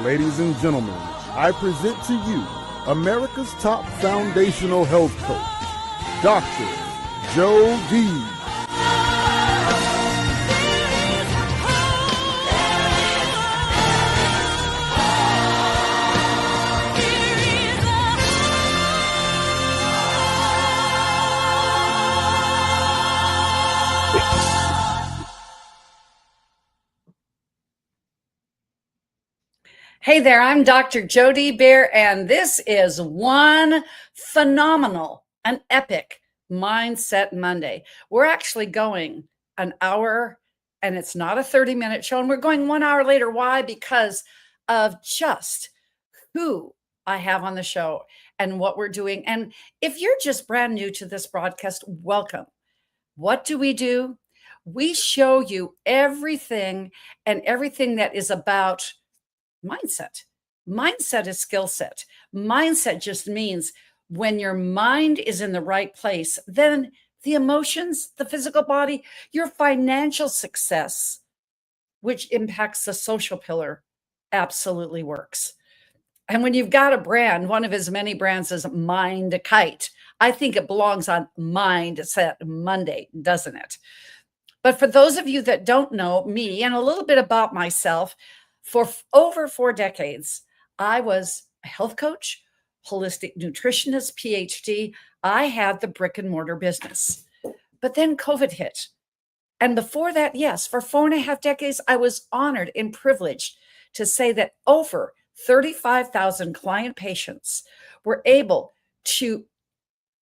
Ladies and gentlemen, I present to you America's top foundational health coach, Dr. Joe D. Hey there, I'm Dr. Jody Bear, and this is one phenomenal and epic Mindset Monday. We're actually going an hour, and it's not a 30-minute show, and we're going 1 hour later. Why? Because of just who I have on the show and what we're doing. And if you're just brand new to this broadcast, welcome. What do? We show you everything that is about mindset. Mindset is skill set. Mindset just means when your mind is in the right place, then the emotions, the physical body, your financial success, which impacts the social pillar, absolutely works. And when you've got a brand, one of his many brands is Mind-Kite. I think it belongs on Mindset Monday, doesn't it? But for those of you that don't know me and a little bit about myself, for over 4 decades, I was a health coach, holistic nutritionist, PhD. I had the brick and mortar business. But then COVID hit. And before that, yes, for 4.5 decades, I was honored and privileged to say that over 35,000 client patients were able to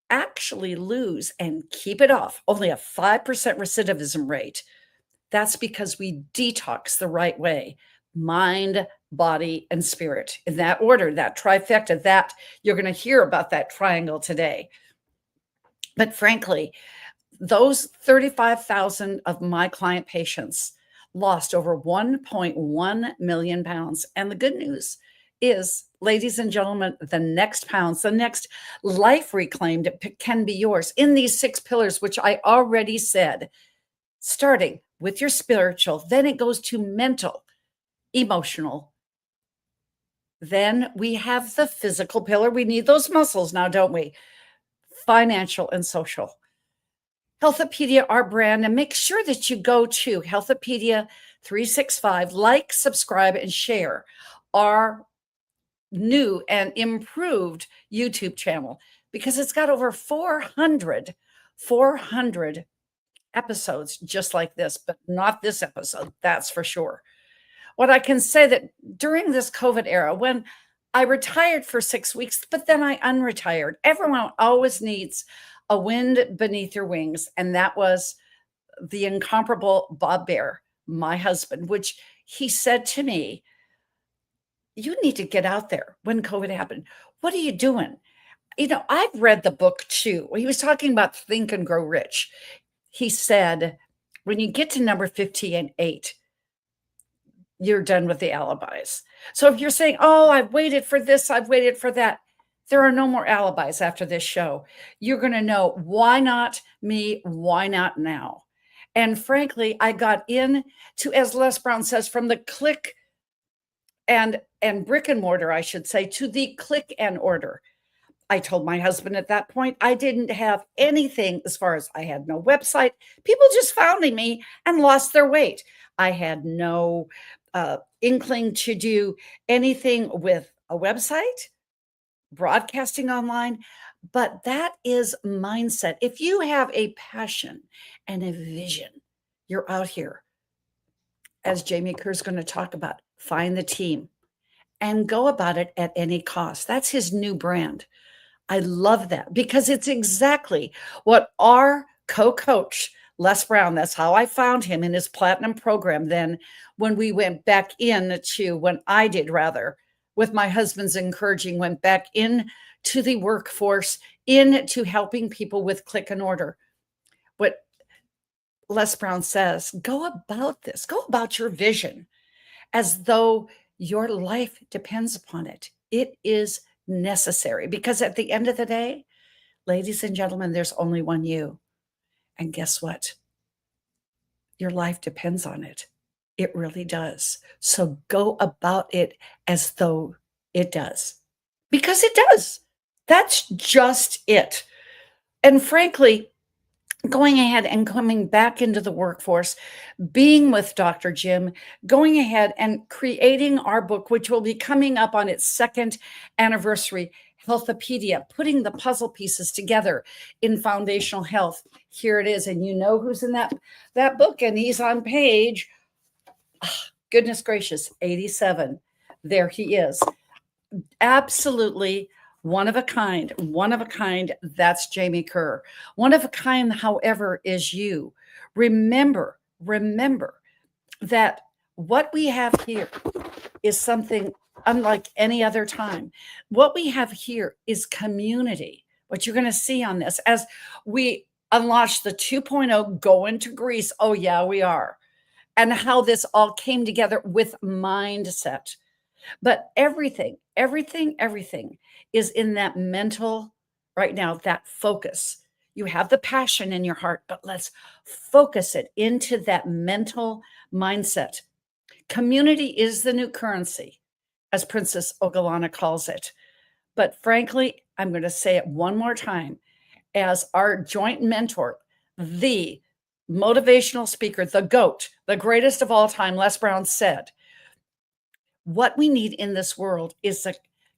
actually lose and keep it off, only a 5% recidivism rate. That's because we detox the right way. Mind, body, and spirit. In that order, that trifecta, that you're going to hear about that triangle today. But frankly, those 35,000 of my client patients lost over 1.1 million pounds. And the good news is, ladies and gentlemen, the next pounds, the next life reclaimed can be yours in these 6 pillars, which I already said, starting with your spiritual, then it goes to mental, emotional. Then we have the physical pillar. We need those muscles now, don't we? Financial and social. Health-A-Pedia, our brand, and make sure that you go to Health-A-Pedia 365, like, subscribe, and share our new and improved YouTube channel, because it's got over 400 episodes just like this, but not this episode, that's for sure. What I can say that during this COVID era, when I retired for 6 weeks, but then I unretired, everyone always needs a wind beneath your wings. And that was the incomparable Bob Bear, my husband, which he said to me, you need to get out there when COVID happened. What are you doing? You know, I've read the book too. He was talking about Think and Grow Rich. He said, when you get to number 58, you're done with the alibis. So if you're saying, oh, I've waited for this, I've waited for that, there are no more alibis after this show. You're going to know, why not me? Why not now? And frankly, I got into, as Les Brown says, from the click and brick and mortar, I should say, to the click and order. I told my husband at that point, I didn't have anything as far as I had no website. People just found me and lost their weight. I had no inkling to do anything with a website, broadcasting online, but that is mindset. If you have a passion and a vision, you're out here, as Jamie Kerr is going to talk about, find the team and go about it at any cost. That's his new brand. I love that because it's exactly what our co-coach, Les Brown, that's how I found him in his platinum program. Then when we went back when I did rather, with my husband's encouraging, went back into the workforce, into helping people with click and order. What Les Brown says, go about this, go about your vision as though your life depends upon it. It is necessary because at the end of the day, ladies and gentlemen, there's only one you. And guess what? Your life depends on it. It really does. So go about it as though it does, because it does. That's just it. And frankly, going ahead and coming back into the workforce, being with Dr. Jim, going ahead and creating our book, which will be coming up on its second anniversary, Health-A-Pedia, putting the puzzle pieces together in foundational health. Here it is. And you know who's in that book, and he's on page, goodness gracious, 87. There he is. Absolutely one of a kind, one of a kind. That's Jamie Kerr. One of a kind, however, is you. Remember that what we have here is something unlike any other time. What we have here is community. What you're going to see on this as we unleash the 2.0, go into Greece. Oh, yeah, we are. And how this all came together with MindSet. But everything is in that mental right now, that focus. You have the passion in your heart, but let's focus it into that mental mindset. Community is the new currency, as Princess Ogalana calls it. But frankly, I'm going to say it one more time. As our joint mentor, the motivational speaker, the GOAT, the greatest of all time, Les Brown said, what we need in this world is a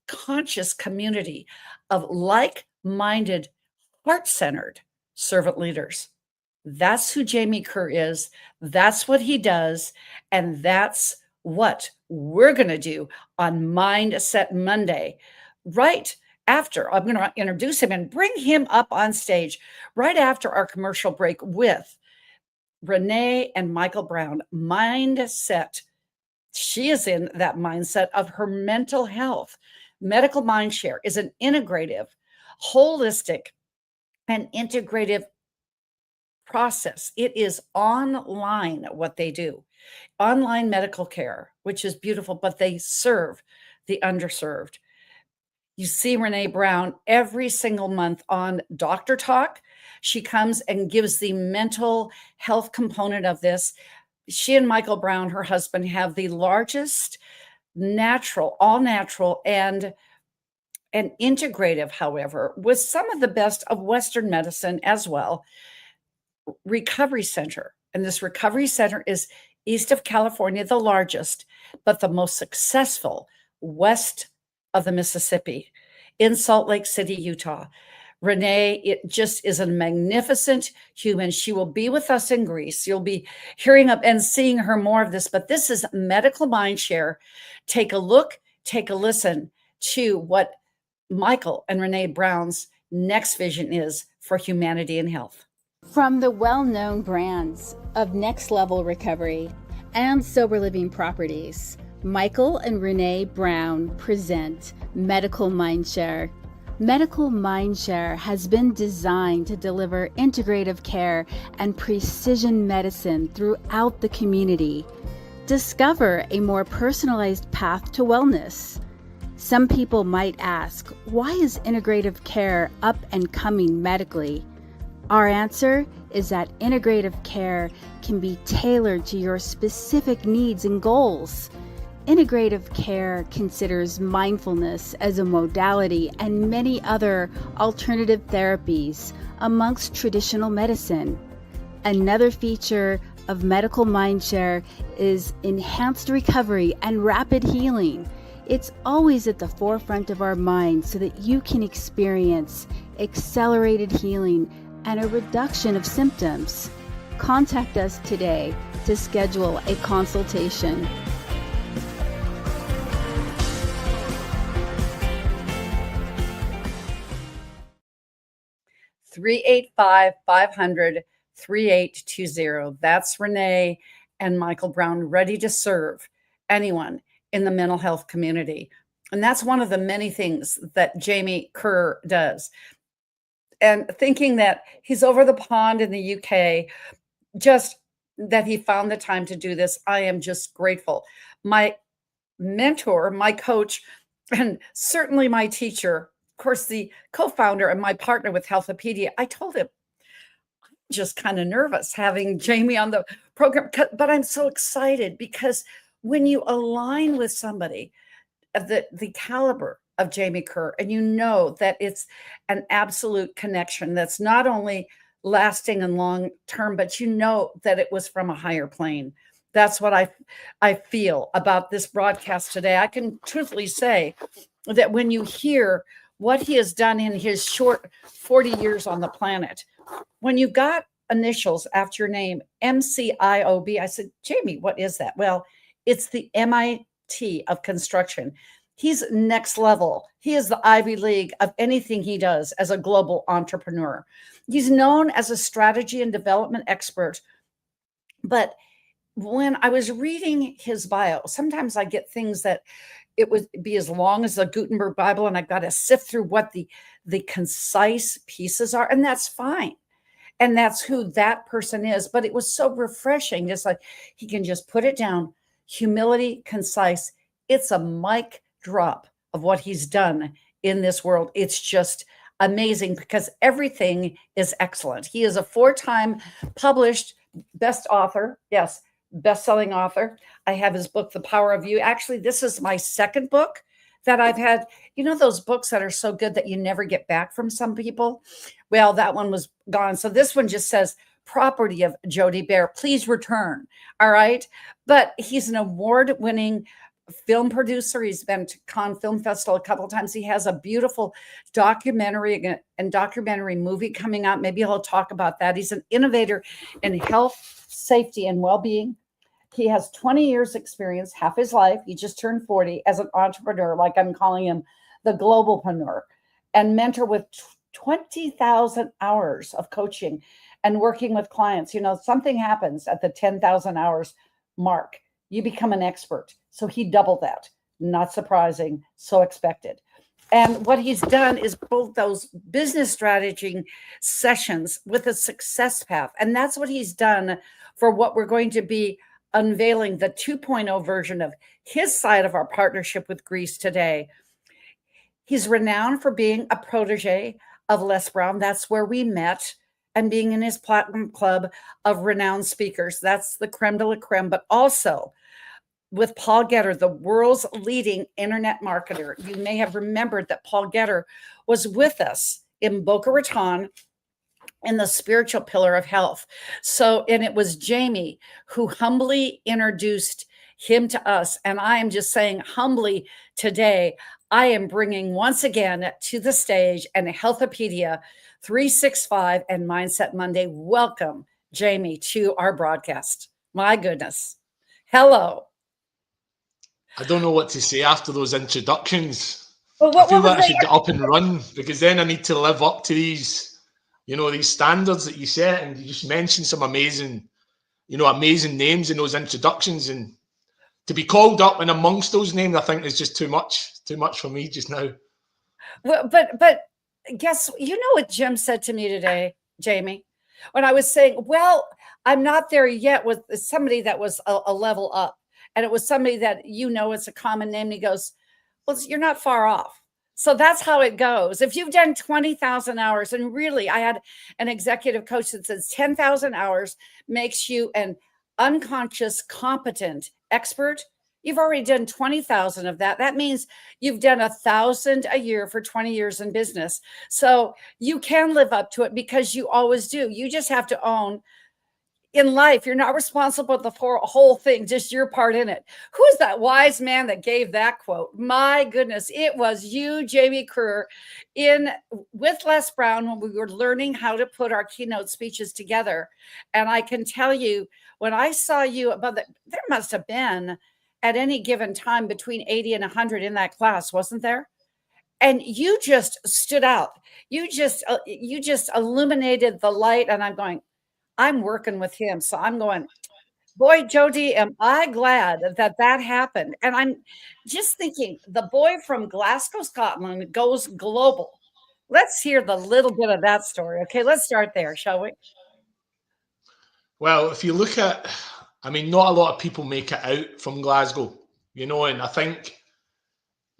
conscious community of like-minded, heart-centered servant leaders. That's who Jamie Kerr is. That's what he does. And that's what we're going to do on MindSet Monday. Right after, I'm going to introduce him and bring him up on stage right after our commercial break with Renee and Michael Brown. MindSet. She is in that mindset of her mental health. Medical Mindshare is an integrative, holistic, and integrative process. It is online what they do. Online medical care, which is beautiful, but they serve the underserved. You see Renee Brown every single month on Doctor Talk. She comes and gives the mental health component of this. She and Michael Brown, her husband, have the largest natural, all natural, and integrative, however, with some of the best of Western medicine as well, recovery center. And this recovery center is east of California, the largest, but the most successful west of the Mississippi, in Salt Lake City, Utah. Renee, it just is a magnificent human. She will be with us in Greece. You'll be hearing up and seeing her more of this, but this is Medical Mindshare. Take a look, take a listen to what Michael and Renee Brown's next vision is for humanity and health. From the well-known brands of Next Level Recovery and Sober Living Properties, Michael and Renee Brown present Medical Mindshare. Medical Mindshare has been designed to deliver integrative care and precision medicine throughout the community. Discover a more personalized path to wellness. Some people might ask, why is integrative care up and coming medically? Our answer is that integrative care can be tailored to your specific needs and goals. Integrative care considers mindfulness as a modality and many other alternative therapies amongst traditional medicine. Another feature of Medical Mindshare is enhanced recovery and rapid healing. It's always at the forefront of our minds so that you can experience accelerated healing and a reduction of symptoms. Contact us today to schedule a consultation. 385-500-3820. That's Renee and Michael Brown, ready to serve anyone in the mental health community. And that's one of the many things that Jamie Kerr does. And thinking that he's over the pond in the UK, just that he found the time to do this, I am just grateful. My mentor, my coach, and certainly my teacher, of course, the co-founder and my partner with Health-A-Pedia, I told him, I'm just kind of nervous having Jamie on the program. But I'm so excited because when you align with somebody of the caliber of Jamie Kerr, and you know that it's an absolute connection that's not only lasting and long term, but you know that it was from a higher plane. That's what I feel about this broadcast today. I can truthfully say that when you hear what he has done in his short 40 years on the planet, when you got initials after your name, MCIOB, I said, Jamie, what is that? Well, it's the MIT of construction. He's next level. He is the Ivy League of anything he does as a global entrepreneur. He's known as a strategy and development expert. But when I was reading his bio, sometimes I get things that it would be as long as the Gutenberg Bible, and I've got to sift through what the concise pieces are, and that's fine. And that's who that person is. But it was so refreshing. Just like he can just put it down. Humility, concise. It's a mic drop of what he's done in this world. It's just amazing because everything is excellent. He is a 4-time published best author. Yes, best-selling author. I have his book, The Power of You. Actually, this is my second book that I've had. You know those books that are so good that you never get back from some people? Well, that one was gone. So this one just says, property of Jody Bear, please return. All right. But he's an award-winning film producer. He's been to Cannes Film Festival a couple of times. He has a beautiful documentary and documentary movie coming out. Maybe he'll talk about that. He's an innovator in health, safety, and well-being. He has 20 years experience, half his life. He just turned 40 as an entrepreneur, like I'm calling him the globalpreneur, and mentor with 20,000 hours of coaching and working with clients. You know, something happens at the 10,000 hours mark. You become an expert. So he doubled that. Not surprising, so expected. And what he's done is both those business strategy sessions with a success path. And that's what he's done for what we're going to be unveiling, the 2.0 version of his side of our partnership with Greece today. He's renowned for being a protege of Les Brown. That's where we met, and being in his platinum club of renowned speakers. That's the creme de la creme, but also with Paul Getter, the world's leading internet marketer. You may have remembered that Paul Getter was with us in Boca Raton in the spiritual pillar of health. So, and it was Jamie who humbly introduced him to us. And I am just saying humbly today, I am bringing once again to the stage and Health-A-Pedia 365 and Mindset Monday. Welcome, Jamie, to our broadcast. My goodness. Hello. I don't know what to say after those introductions. Well, I feel like I should get up and run, because then I need to live up to these, these standards that you set. And you just mentioned some amazing names in those introductions. And to be called up and amongst those names, I think is just too much for me just now. Well, but guess, you know what Jim said to me today, Jamie, when I was saying, well, I'm not there yet with somebody that was a level up. And it was somebody that, it's a common name. And he goes, well, you're not far off. So that's how it goes. If you've done 20,000 hours, and really, I had an executive coach that says 10,000 hours makes you an unconscious, competent expert. You've already done 20,000 of that. That means you've done 1,000 a year for 20 years in business. So you can live up to it because you always do. You just have to own in life. You're not responsible for the whole thing, just your part in it. Who's that wise man that gave that quote? My goodness, it was you, Jamie Kerr, with Les Brown when we were learning how to put our keynote speeches together. And I can tell you, when I saw you there must have been at any given time between 80 and 100 in that class, wasn't there? And you just stood out. You just illuminated the light. And I'm going, I'm working with him. So I'm going, boy, Jody, am I glad that happened. And I'm just thinking, the boy from Glasgow, Scotland goes global. Let's hear the little bit of that story. Okay, let's start there, shall we? Well, if you look at, not a lot of people make it out from Glasgow, and I think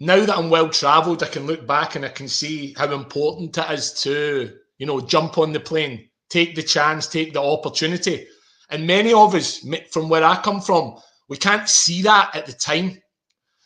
now that I'm well-traveled, I can look back and I can see how important it is to, jump on the plane, take the chance, take the opportunity. And many of us, from where I come from, we can't see that at the time.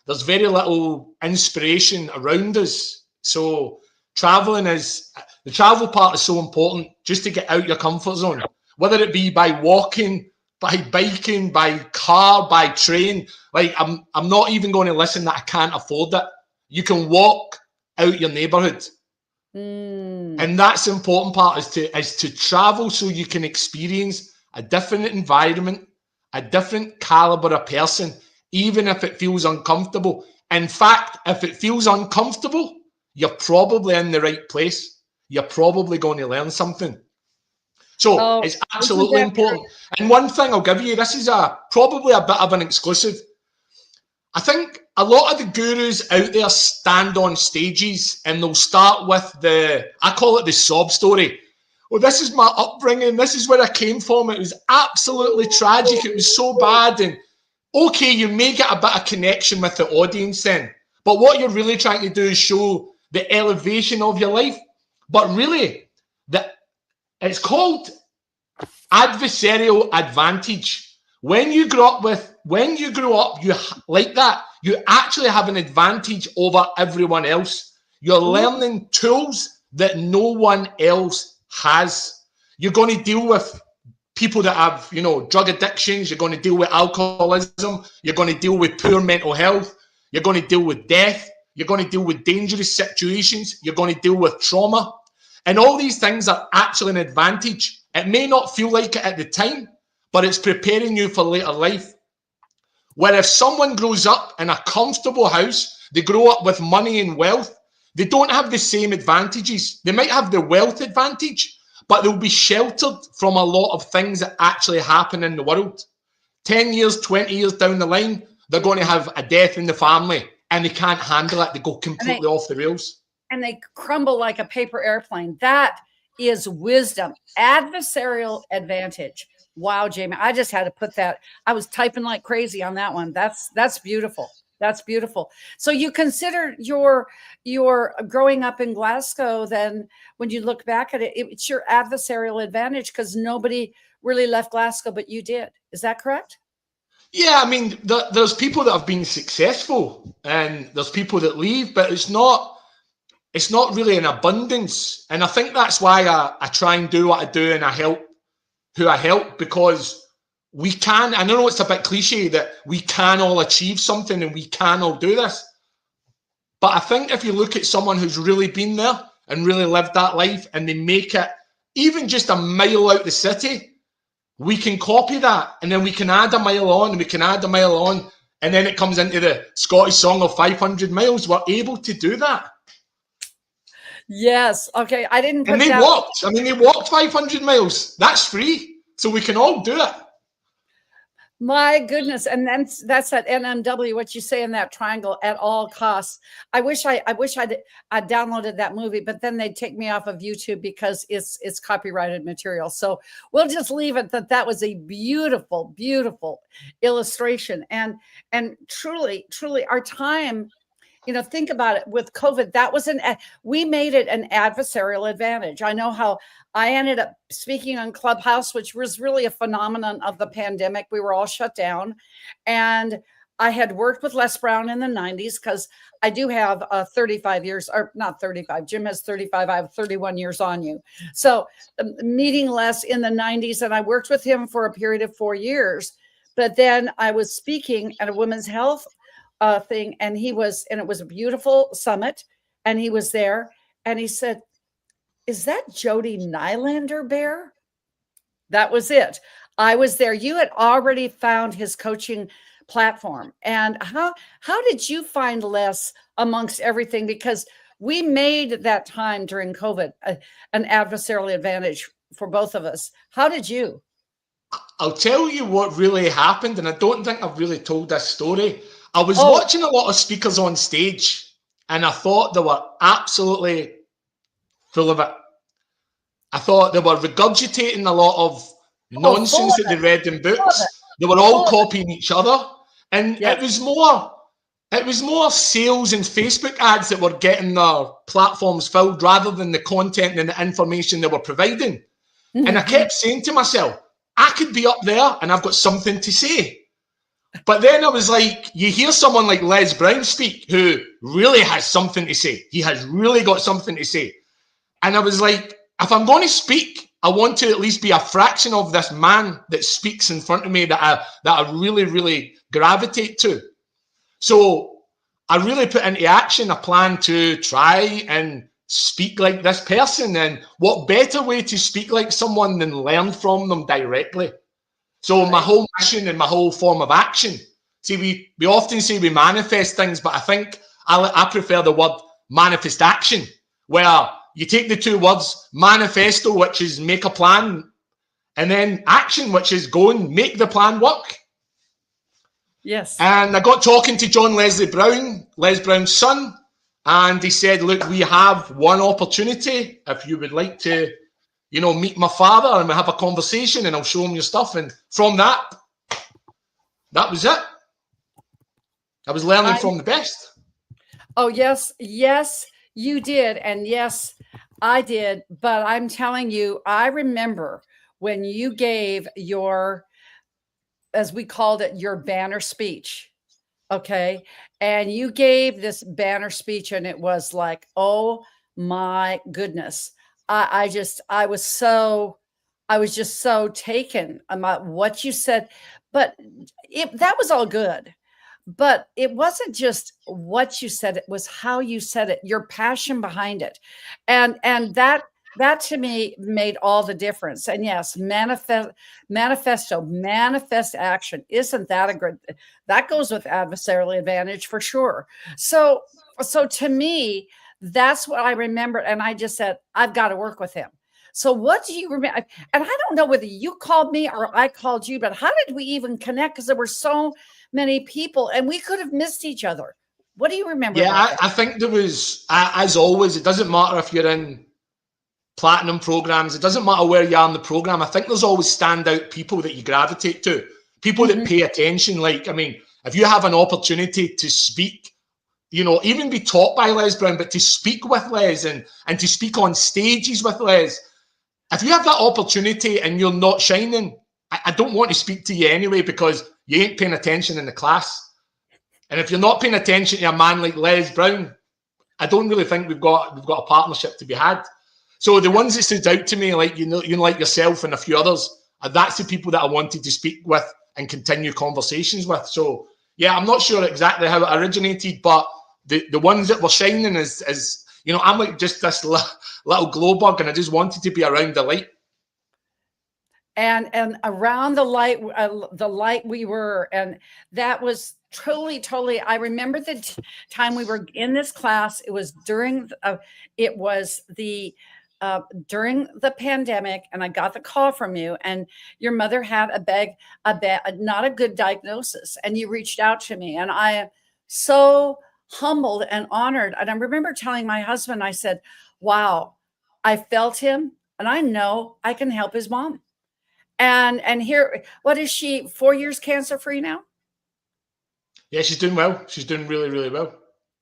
There's very little inspiration around us. So the travel part is so important, just to get out your comfort zone, whether it be by walking, by biking, by car, by train. Like, I'm not even going to listen that I can't afford it. You can walk out your neighborhood. And that's the important part, is to travel so you can experience a different environment, a different caliber of person, even if it feels uncomfortable. In fact, if it feels uncomfortable, you're probably in the right place. You're probably going to learn something. So it's absolutely important. And one thing I'll give you, this is probably a bit of an exclusive. I think a lot of the gurus out there stand on stages and they'll start with I call it the sob story. Well, this is my upbringing. This is where I came from. It was absolutely tragic. It was so bad. And okay, you may get a bit of connection with the audience then. But what you're really trying to do is show the elevation of your life. But really, it's called adversarial advantage. When you grow up you like that, you actually have an advantage over everyone else. You're learning tools that no one else has. You're going to deal with people that have, drug addictions. You're going to deal with alcoholism. You're going to deal with poor mental health. You're going to deal with death. You're going to deal with dangerous situations. You're going to deal with trauma. And all these things are actually an advantage. It may not feel like it at the time, but it's preparing you for later life. Where if someone grows up in a comfortable house, they grow up with money and wealth, they don't have the same advantages. They might have the wealth advantage, but they'll be sheltered from a lot of things that actually happen in the world. 10 years, 20 years down the line, they're going to have a death in the family and they can't handle it. They go completely off the rails. And they crumble like a paper airplane. That is wisdom. Adversarial advantage. Wow, Jamie, I just had to put that. I was typing like crazy on that one. That's beautiful. That's beautiful. So you consider your growing up in Glasgow, then when you look back at it, it's your adversarial advantage because nobody really left Glasgow, but you did. Is that correct? Yeah, I mean, there's people that have been successful and there's people that leave, but it's not really an abundance. And I think that's why I try and do what I do and I help who I help, because we can, I know it's a bit cliche that we can all achieve something and we can all do this. But I think if you look at someone who's really been there and really lived that life and they make it even just a mile out the city, we can copy that and then we can add a mile on and we can add a mile on. And then it comes into the Scottish song of 500 miles. We're able to do that. Yes. Okay. I didn't. And they walked. I mean, they walked 500 miles. That's free. So we can all do it. My goodness. And then that's that NMW, what you say in that triangle, at all costs. I wish I downloaded that movie, but then they'd take me off of YouTube because it's copyrighted material. So we'll just leave it that was a beautiful, beautiful illustration. And truly our time, think about it with COVID, we made it an adversarial advantage. I know how I ended up speaking on Clubhouse, which was really a phenomenon of the pandemic. We were all shut down. And I had worked with Les Brown in the 90s because I do have 35 years, or not 35. Jim has 35. I have 31 years on you. So meeting Les in the 90s, and I worked with him for a period of 4 years. But then I was speaking at a women's health thing, and it was a beautiful summit, and he was there, and he said, "Is that Jody Nylander, Bear?" That was it. I was there. You had already found his coaching platform. And how did you find Les amongst everything? Because we made that time during COVID an adversarial advantage for both of us. How did you? I'll tell you what really happened, and I don't think I've really told this story. I was watching a lot of speakers on stage, and I thought they were absolutely full of it. I thought they were regurgitating a lot of nonsense that they read in books. They were all copying each other, and it was more sales and Facebook ads that were getting their platforms filled rather than the content and the information they were providing. And I kept saying to myself, I could be up there and I've got something to say. But then I was like, you hear someone like Les Brown speak who really has something to say. He has really got something to say. And I was like, if I'm going to speak, I want to at least be a fraction of this man that speaks in front of me that I really, really gravitate to. So I really put into action a plan to try and speak like this person. And what better way to speak like someone than learn from them directly? So my whole mission and my whole form of action. See, we often say we manifest things, but I think I prefer the word manifest action, where you take the two words, manifesto, which is make a plan, and then action, which is go and make the plan work. Yes. And I got talking to John Leslie Brown, Les Brown's son, and he said, look, we have one opportunity. If you would like to, you know, meet my father and we'll have a conversation and I'll show him your stuff. And from that was it. I was learning from the best. Oh, yes. Yes, you did. And yes, I did. But I'm telling you, I remember when you gave your, as we called it, your banner speech. Okay. And you gave this banner speech and it was like, oh my goodness. I was just so taken about what you said, but that was all good. But it wasn't just what you said, it was how you said it, your passion behind it. And that to me made all the difference. And yes, manifest action. Isn't that a good, that goes with adversarial advantage for sure. So to me, that's what I remember. And I just said, I've got to work with him. So what do you remember? And I don't know whether you called me or I called you, but how did we even connect? Because there were so many people and we could have missed each other. What do you remember? Yeah, I think there was, as always, it doesn't matter if you're in platinum programs, it doesn't matter where you are in the program. I think there's always standout people that you gravitate to, people that pay attention. Like, I mean, if you have an opportunity to speak, you know, even be taught by Les Brown, but to speak with Les and to speak on stages with Les, if you have that opportunity and you're not shining, I don't want to speak to you anyway because you ain't paying attention in the class. And if you're not paying attention to a man like Les Brown, I don't really think we've got a partnership to be had. So the ones that stood out to me, like you know, like yourself and a few others, that's the people that I wanted to speak with and continue conversations with. So yeah, I'm not sure exactly how it originated, but the ones that were shining is you know, I'm like just this little glow bug, and I just wanted to be around the light. And around the light we were, and that was totally. I remember the time we were in this class. It was during during the pandemic, and I got the call from you, and your mother had not a good diagnosis, and you reached out to me, and I am so humbled and honored. And I remember telling my husband, I said, wow, I felt him, and I know I can help his mom. And here, what is she, 4 years cancer free now? Yeah, she's doing well. She's doing really, really well.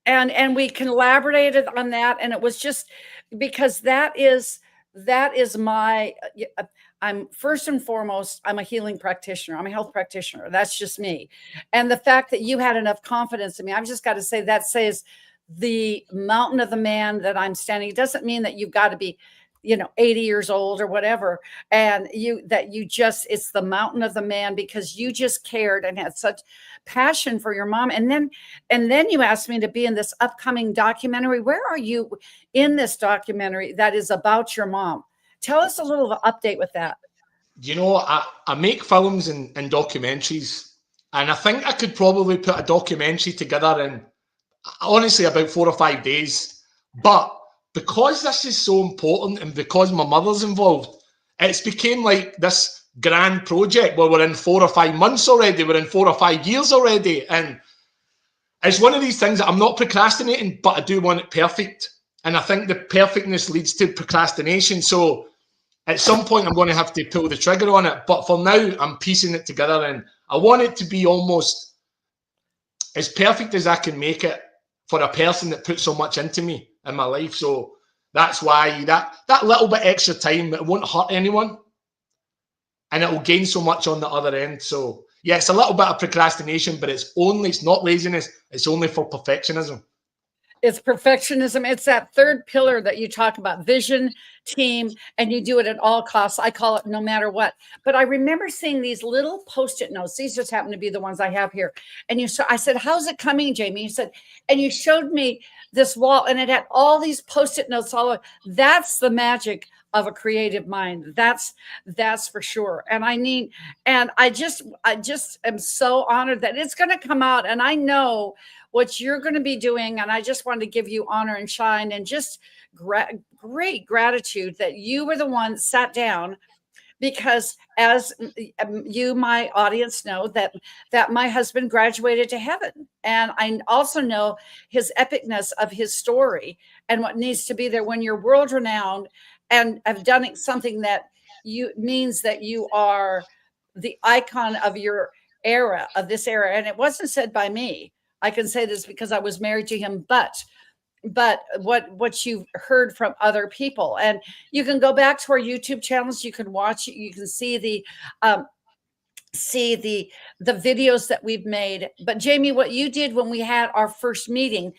And we collaborated on that. And it was just because that is my, I'm first and foremost, I'm a healing practitioner. I'm a health practitioner. That's just me. And the fact that you had enough confidence in me, I've just got to say that says the mountain of the man that I'm standing. It doesn't mean that you've got to be, 80 years old or whatever. And it's the mountain of the man because you just cared and had such passion for your mom. And then you asked me to be in this upcoming documentary. Where are you in this documentary that is about your mom? Tell us a little update with that. I make films and documentaries, and I think I could probably put a documentary together in honestly about 4 or 5 days. But because this is so important and because my mother's involved, it's became like this grand project where we're in 4 or 5 months already. We're in 4 or 5 years already. And it's one of these things that I'm not procrastinating, but I do want it perfect. And I think the perfectness leads to procrastination. So at some point, I'm going to have to pull the trigger on it. But for now, I'm piecing it together. And I want it to be almost as perfect as I can make it for a person that put so much into me in my life. So that's why that little bit extra time, it won't hurt anyone. and it will gain so much on the other end. So yeah, it's a little bit of procrastination, but it's not laziness. It's only for perfectionism. It's perfectionism. It's that third pillar that you talk about, vision, team, and you do it at all costs. I call it no matter what. But I remember seeing these little Post-it notes. These just happen to be the ones I have here. And I said, how's it coming, Jamie? You said, and you showed me this wall, and it had all these Post-it notes all over. That's the magic of a creative mind. That's for sure. And I just am so honored that it's going to come out. And I know what you're going to be doing. And I just wanted to give you honor and shine and just great gratitude that you were the one that sat down, because as you, my audience, know that my husband graduated to heaven. And I also know his epicness of his story and what needs to be there when you're world renowned and have done something that means that you are the icon of your era, of this era. And it wasn't said by me. I can say this because I was married to him, but what you've heard from other people. And you can go back to our YouTube channels. You can watch it. You can see the videos that we've made. But Jamie, what you did when we had our first meeting,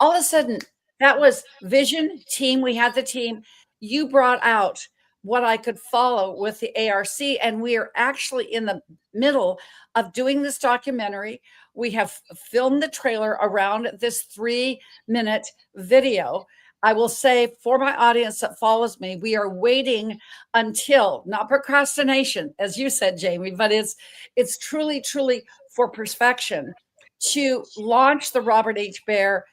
all of a sudden, that was vision, team. We had the team. You brought out what I could follow with the ARC. And we are actually in the middle of doing this documentary. We have filmed the trailer around this 3-minute video. I will say, for my audience that follows me, we are waiting until, not procrastination, as you said, Jamie, but it's truly, truly for perfection, to launch the Robert H. Bear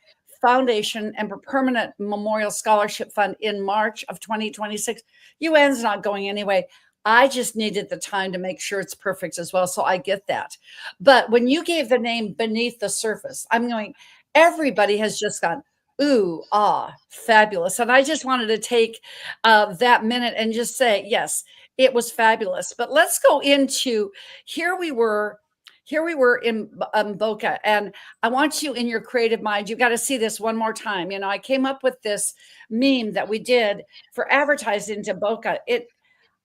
Foundation and Permanent Memorial Scholarship Fund in March of 2026. UN's not going anyway. I just needed the time to make sure it's perfect as well. So I get that. But when you gave the name Beneath the Surface, I'm going, everybody has just gone, ooh, ah, fabulous. And I just wanted to take that minute and just say, yes, it was fabulous. But let's go into, here we were in Boca, and I want you in your creative mind. You got to see this one more time. You know, I came up with this meme that we did for advertising to Boca.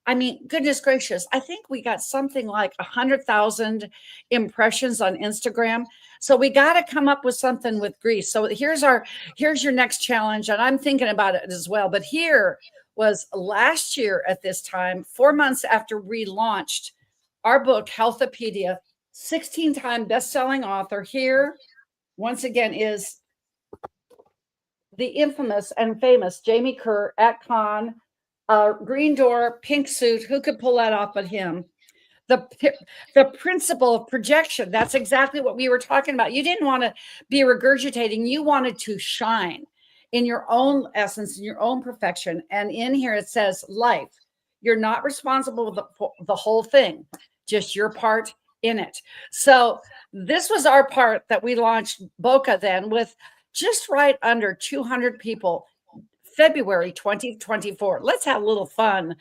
I mean, goodness gracious, I think we got something like 100,000 impressions on Instagram. So we got to come up with something with Greece. So here's your next challenge. And I'm thinking about it as well. But here was last year at this time, 4 months after we launched our book, Health-A-Pedia, 16-time best-selling author. Here, once again, is the infamous and famous Jamie Kerr at Con. Green door, pink suit. Who could pull that off but him? The principle of projection. That's exactly what we were talking about. You didn't want to be regurgitating. You wanted to shine in your own essence, in your own perfection. And in here it says, life. You're not responsible for the whole thing, just your part in it. So this was our part that we launched Boca then with just right under 200 people. February 2024. Let's have a little fun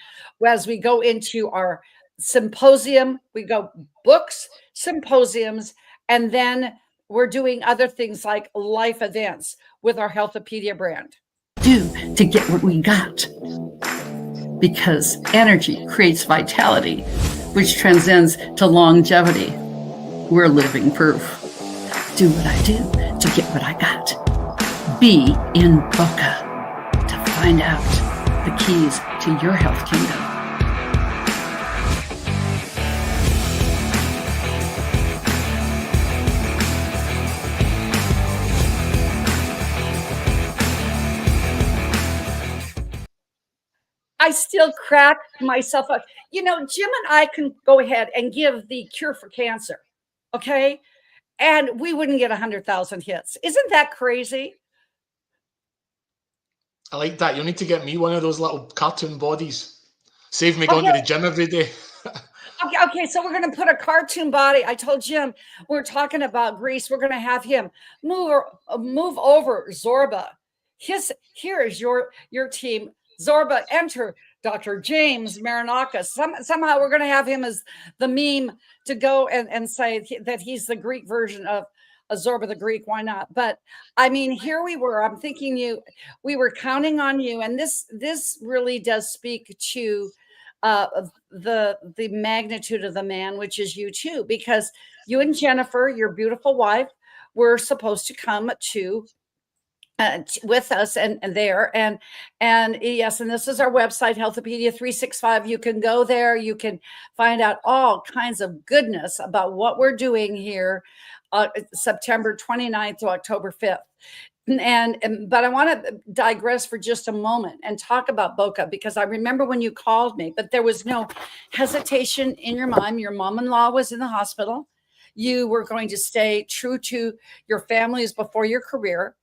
as we go into our symposium. We go books, symposiums, and then we're doing other things like life events with our Health-A-Pedia brand. Do to get what we got, because energy creates vitality, which transcends to longevity. We're living proof. Do what I do to get what I got. Be in Boca. Find out the keys to your health kingdom. I still crack myself up. You know, Jim and I can go ahead and give the cure for cancer, okay? And we wouldn't get 100,000 hits. Isn't that crazy? I like that. You'll need to get me one of those little cartoon bodies. Save me going to the gym every day. Okay, so we're going to put a cartoon body. I told Jim we're talking about Greece. We're going to have him move over Zorba. Here is your team. Zorba, enter Dr. James Marinakis. Somehow we're going to have him as the meme to go and say that he's the Greek version of Zorba the Greek. Why not? But I mean, here we were. I'm thinking we were counting on you. And this really does speak to the magnitude of the man, which is you too, because you and Jennifer, your beautiful wife, were supposed to come to with us and there and yes, and this is our website, Health-A-Pedia 365. You can go there, you can find out all kinds of goodness about what we're doing here, September 29th to October 5th. But I want to digress for just a moment and talk about Boca, because I remember when you called me, but there was no hesitation in your mind. Your mom-in-law was in the hospital. You were going to stay true to your families before your career.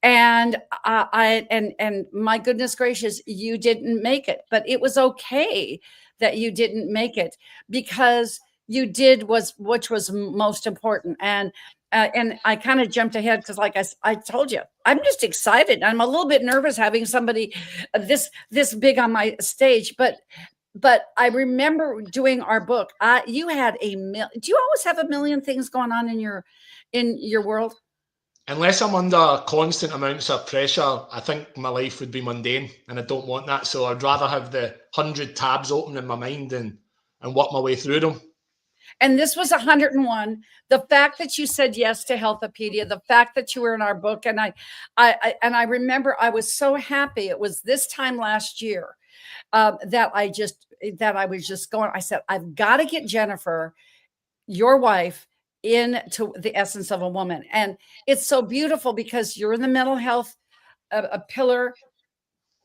And and my goodness gracious, you didn't make it, but it was okay that you didn't make it, because you did which was most important. And I kind of jumped ahead because, like I told you, I'm just excited. I'm a little bit nervous having somebody this big on my stage, but I remember doing our book. You had do you always have a million things going on in your world? Unless I'm under constant amounts of pressure, I think my life would be mundane, and I don't want that. So I'd rather have the 100 tabs open in my mind and work my way through them. And this was 101. The fact that you said yes to Health-A-Pedia, the fact that you were in our book, and I remember I was so happy. It was this time last year that I was just going. I said, I've got to get Jennifer, your wife, into the essence of a woman. And it's so beautiful because you're in the mental health a pillar.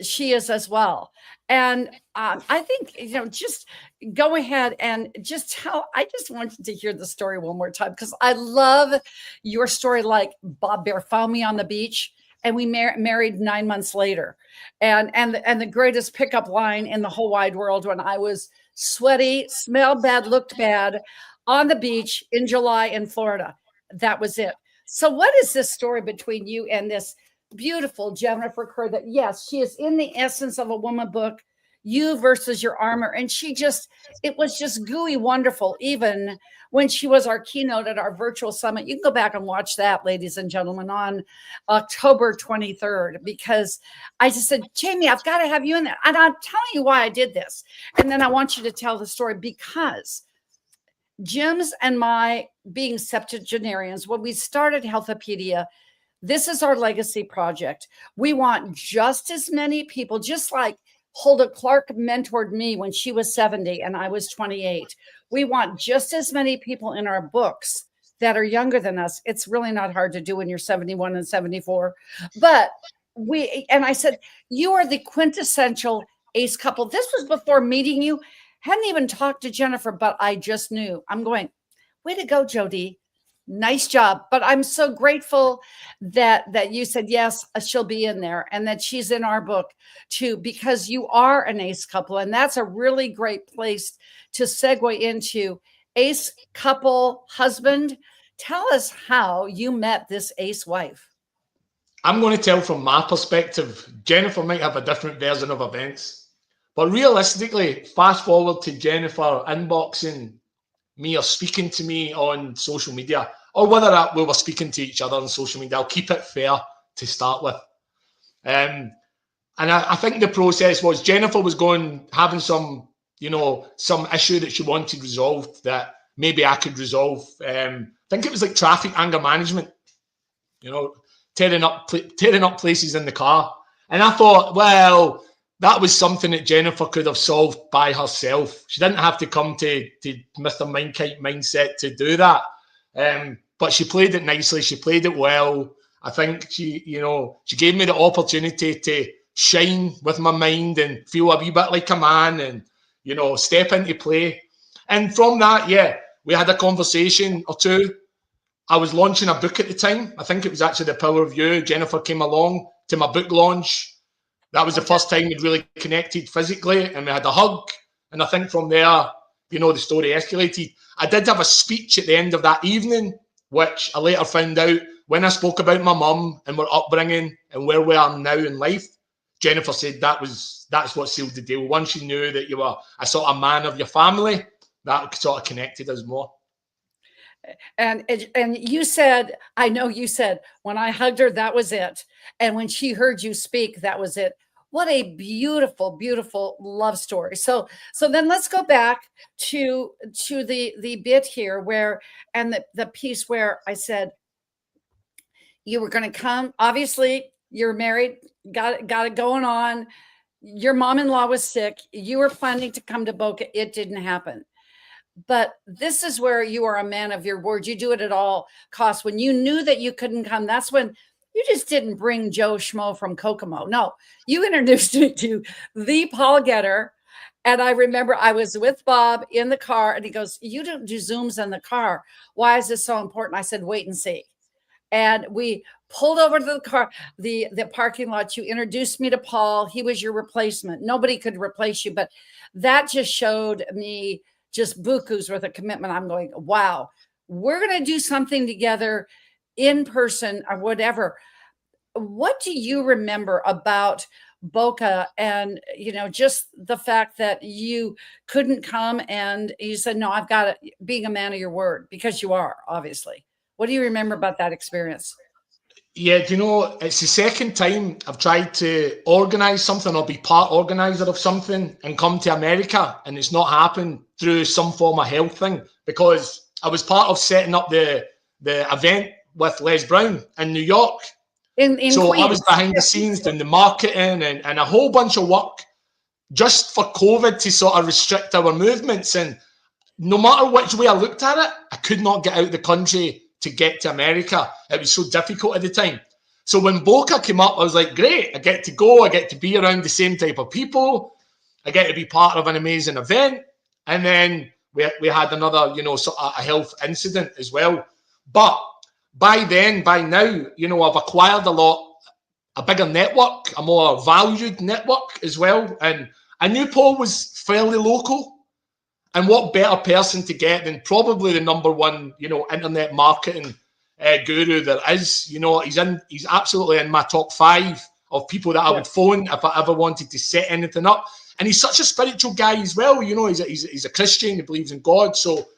She is as well. And I think, just go ahead and just I just wanted to hear the story one more time, because I love your story. Like Bob Bear found me on the beach, and we married 9 months later. And the greatest pickup line in the whole wide world, when I was sweaty, smelled bad, looked bad, on the beach in July in Florida. That was it. So what is this story between you and this beautiful Jennifer Kerr, that yes, she is in the essence of a woman book, you versus your armor. And it was just gooey wonderful. Even when she was our keynote at our virtual summit, you can go back and watch that, ladies and gentlemen, on October 23rd, because I just said, Jamie, I've got to have you in there. And I'm telling you why I did this. And then I want you to tell the story, because Jim's and my, being septuagenarians, when we started Health-A-Pedia, this is our legacy project. We want just as many people, just like Hulda Clark mentored me when she was 70 and I was 28. We want just as many people in our books that are younger than us. It's really not hard to do when you're 71 and 74. But I said, you are the quintessential ace couple. This was before meeting you. Hadn't even talked to Jennifer, but I just knew. I'm going, way to go, Jody. Nice job. But I'm so grateful that you said, yes, she'll be in there, and that she's in our book too, because you are an ace couple. And that's a really great place to segue into ace couple husband. Tell us how you met this ace wife. I'm going to tell from my perspective. Jennifer might have a different version of events. But realistically, fast forward to Jennifer inboxing me or speaking to me on social media, or whether we were speaking to each other on social media. I'll keep it fair to start with. And I think the process was Jennifer was having some issue that she wanted resolved that maybe I could resolve. I think it was like traffic anger management, tearing up places in the car. And I thought, well, that was something that Jennifer could have solved by herself. She didn't have to come to Mr. Mind-Kite MindSet to do that. But she played it nicely. She played it well. I think she gave me the opportunity to shine with my mind and feel a wee bit like a man and, step into play. And from that, we had a conversation or two. I was launching a book at the time. I think it was actually The Power of You. Jennifer came along to my book launch. That was the first time we'd really connected physically, and we had a hug. And I think from there, the story escalated. I did have a speech at the end of that evening, which I later found out when I spoke about my mum and her upbringing and where we are now in life. Jennifer said that's what sealed the deal. Once you knew that you were a sort of man of your family, that sort of connected us more. And you said, I know you said, when I hugged her, that was it. And when she heard you speak, that was it. What a beautiful, beautiful love story. So then let's go back to the bit here where, and the piece where I said you were going to come. Obviously, you're married, got it going on. Your mom-in-law was sick. You were planning to come to Boca. It didn't happen. But this is where you are a man of your word. You do it at all costs. When you knew that you couldn't come, that's when you just didn't bring Joe Schmo from Kokomo. No, you introduced me to the Paul Getter. And I remember I was with Bob in the car and he goes, you don't do Zooms in the car. Why is this so important? I said, wait and see. And we pulled over to the car, the parking lot. You introduced me to Paul. He was your replacement. Nobody could replace you. But that just showed me just buku's worth of commitment. I'm going, wow, we're going to do something together in person or whatever. What do you remember about Boca and, just the fact that you couldn't come and you said, no, I've got it, being a man of your word, because you are, obviously. What do you remember about that experience? Yeah, it's the second time I've tried to organize something or be part organizer of something and come to America, and it's not happened through some form of health thing, because I was part of setting up the event with Les Brown in New York. In so Queens. I was behind the scenes doing the marketing and a whole bunch of work just for COVID to sort of restrict our movements. And no matter which way I looked at it, I could not get out of the country to get to America. It was so difficult at the time. So when Boca came up, I was like, great, I get to go, I get to be around the same type of people, I get to be part of an amazing event. And then we had another, sort of a health incident as well. But by now, I've acquired a bigger network, a more valued network as well. And I knew Paul was fairly local. And what better person to get than probably the number one, internet marketing guru there is. He's absolutely in my top 5 of people that I would phone if I ever wanted to set anything up. And he's such a spiritual guy as well. He's a Christian. He believes in God. So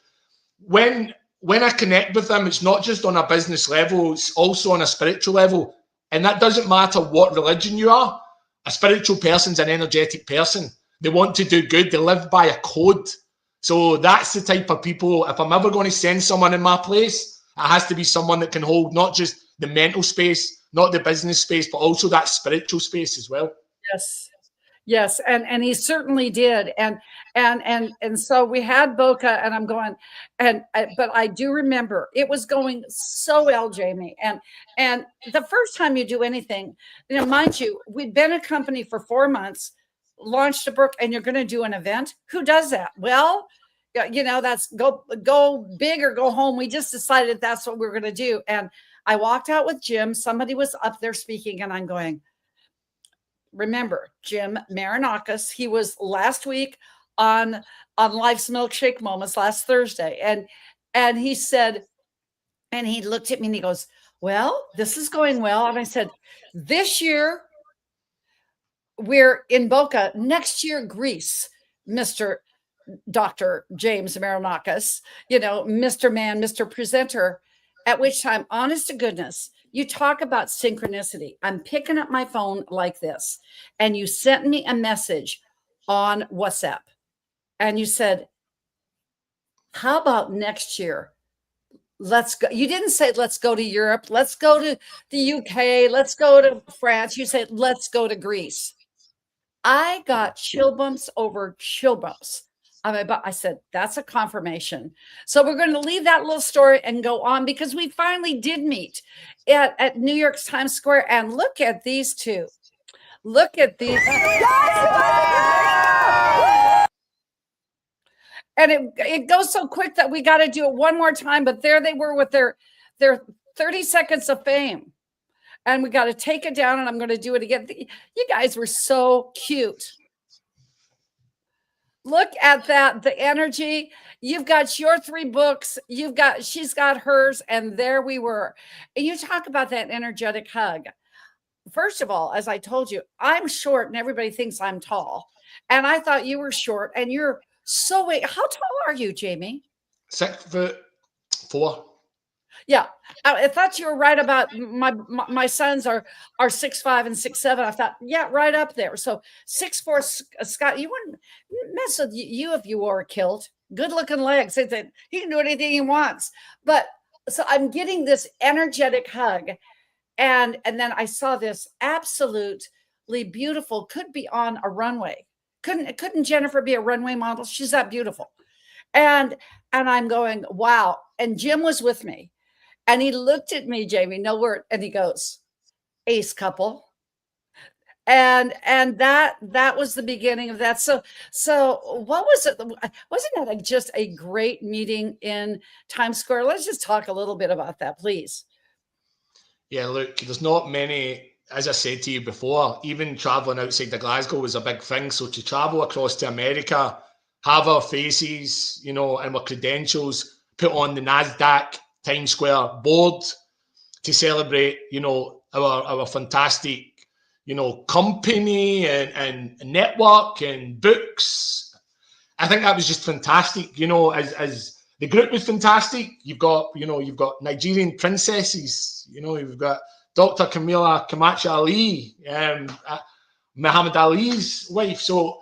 when I connect with him, it's not just on a business level, it's also on a spiritual level. And that doesn't matter what religion you are. A spiritual person's an energetic person. They want to do good. They live by a code. So that's the type of people, if I'm ever going to send someone in my place, it has to be someone that can hold not just the mental space, not the business space, but also that spiritual space as well. Yes. And he certainly did. And so we had Boca, and I'm going, but I do remember it was going so well, Jamie. And the first time you do anything, mind you, we'd been a company for 4 months, launched a book, and you're going to do an event. Who does that? Well, that's go big or go home. We just decided that's what we're going to do. And I walked out with Jim. Somebody was up there speaking, and I'm going, remember Jim Marinakis. He was last week on Life's Milkshake Moments last Thursday. And he said, and he looked at me and he goes, well, this is going well. And I said, this year we're in Boca, next year Greece, Mr. Dr. James Marinakis, Mr. Man, Mr. Presenter, at which time, honest to goodness, you talk about synchronicity. I'm picking up my phone like this, and you sent me a message on WhatsApp, and you said, how about next year? Let's go. You didn't say, let's go to Europe. Let's go to the UK. Let's go to France. You said, let's go to Greece. I got chill bumps over chill bumps. I said, that's a confirmation. So we're going to leave that little story and go on, because we finally did meet at New York's Times Square. And look at these two. Look at these. And it goes so quick that we got to do it one more time. But there they were with their 30 seconds of fame. And we got to take it down, and I'm going to do it again. You guys were so cute. Look at that, the energy. You've got your 3 books. She's got hers, and there we were. And you talk about that energetic hug. First of all, as I told you, I'm short, and everybody thinks I'm tall. And I thought you were short, and you're so how tall are you, Jamie? 6'4". Yeah, I thought you were right about my sons are 6'5" and 6'7". I thought, yeah, right up there. So 6'4", Scott, you wouldn't mess with you if you wore a kilt. Good looking legs. He can do anything he wants. But so I'm getting this energetic hug, and then I saw this absolutely beautiful. Could be on a runway. Couldn't Jennifer be a runway model? She's that beautiful. And I'm going, wow. And Jim was with me. And he looked at me, Jamie, no word, and he goes, ace couple. And that was the beginning of that. So what was it? Wasn't that just a great meeting in Times Square? Let's just talk a little bit about that, please. Yeah, look, there's not many, as I said to you before, even traveling outside of Glasgow was a big thing. So to travel across to America, have our faces, and our credentials put on the NASDAQ Times Square board to celebrate, our fantastic, company and network and books. I think that was just fantastic. As the group was fantastic. You've got Nigerian princesses. You've got Dr. Kamila Kamacha Ali, Muhammad Ali's wife. So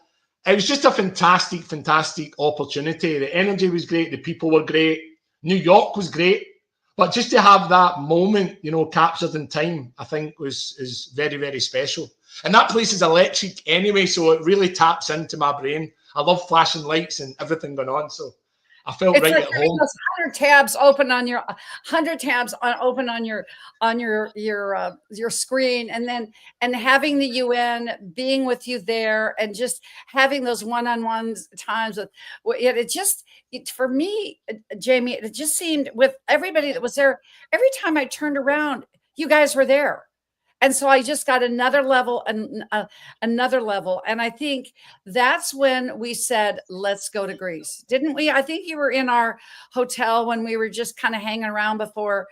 it was just a fantastic, fantastic opportunity. The energy was great. The people were great. New York was great. But just to have that moment, captured in time, I think is very, very special. And that place is electric anyway, so it really taps into my brain. I love flashing lights and everything going on. So I felt it's right like at home. 100 tabs open on your your screen, and having the UN being with you there, and just having those one-on-one times with for me, Jamie, it just seemed with everybody that was there, every time I turned around, you guys were there. And so I just got another level and another level. And I think that's when we said, let's go to Greece. Didn't we? I think you were in our hotel when we were just kind of hanging around before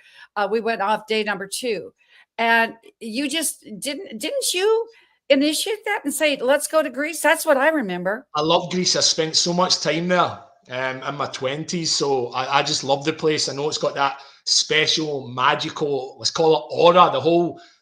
we went off day number 2. And you just didn't you initiate that and say, let's go to Greece? That's what I remember. I love Greece. I spent so much time there in my 20s. So I just love the place. I know it's got that special, magical, let's call it aura. The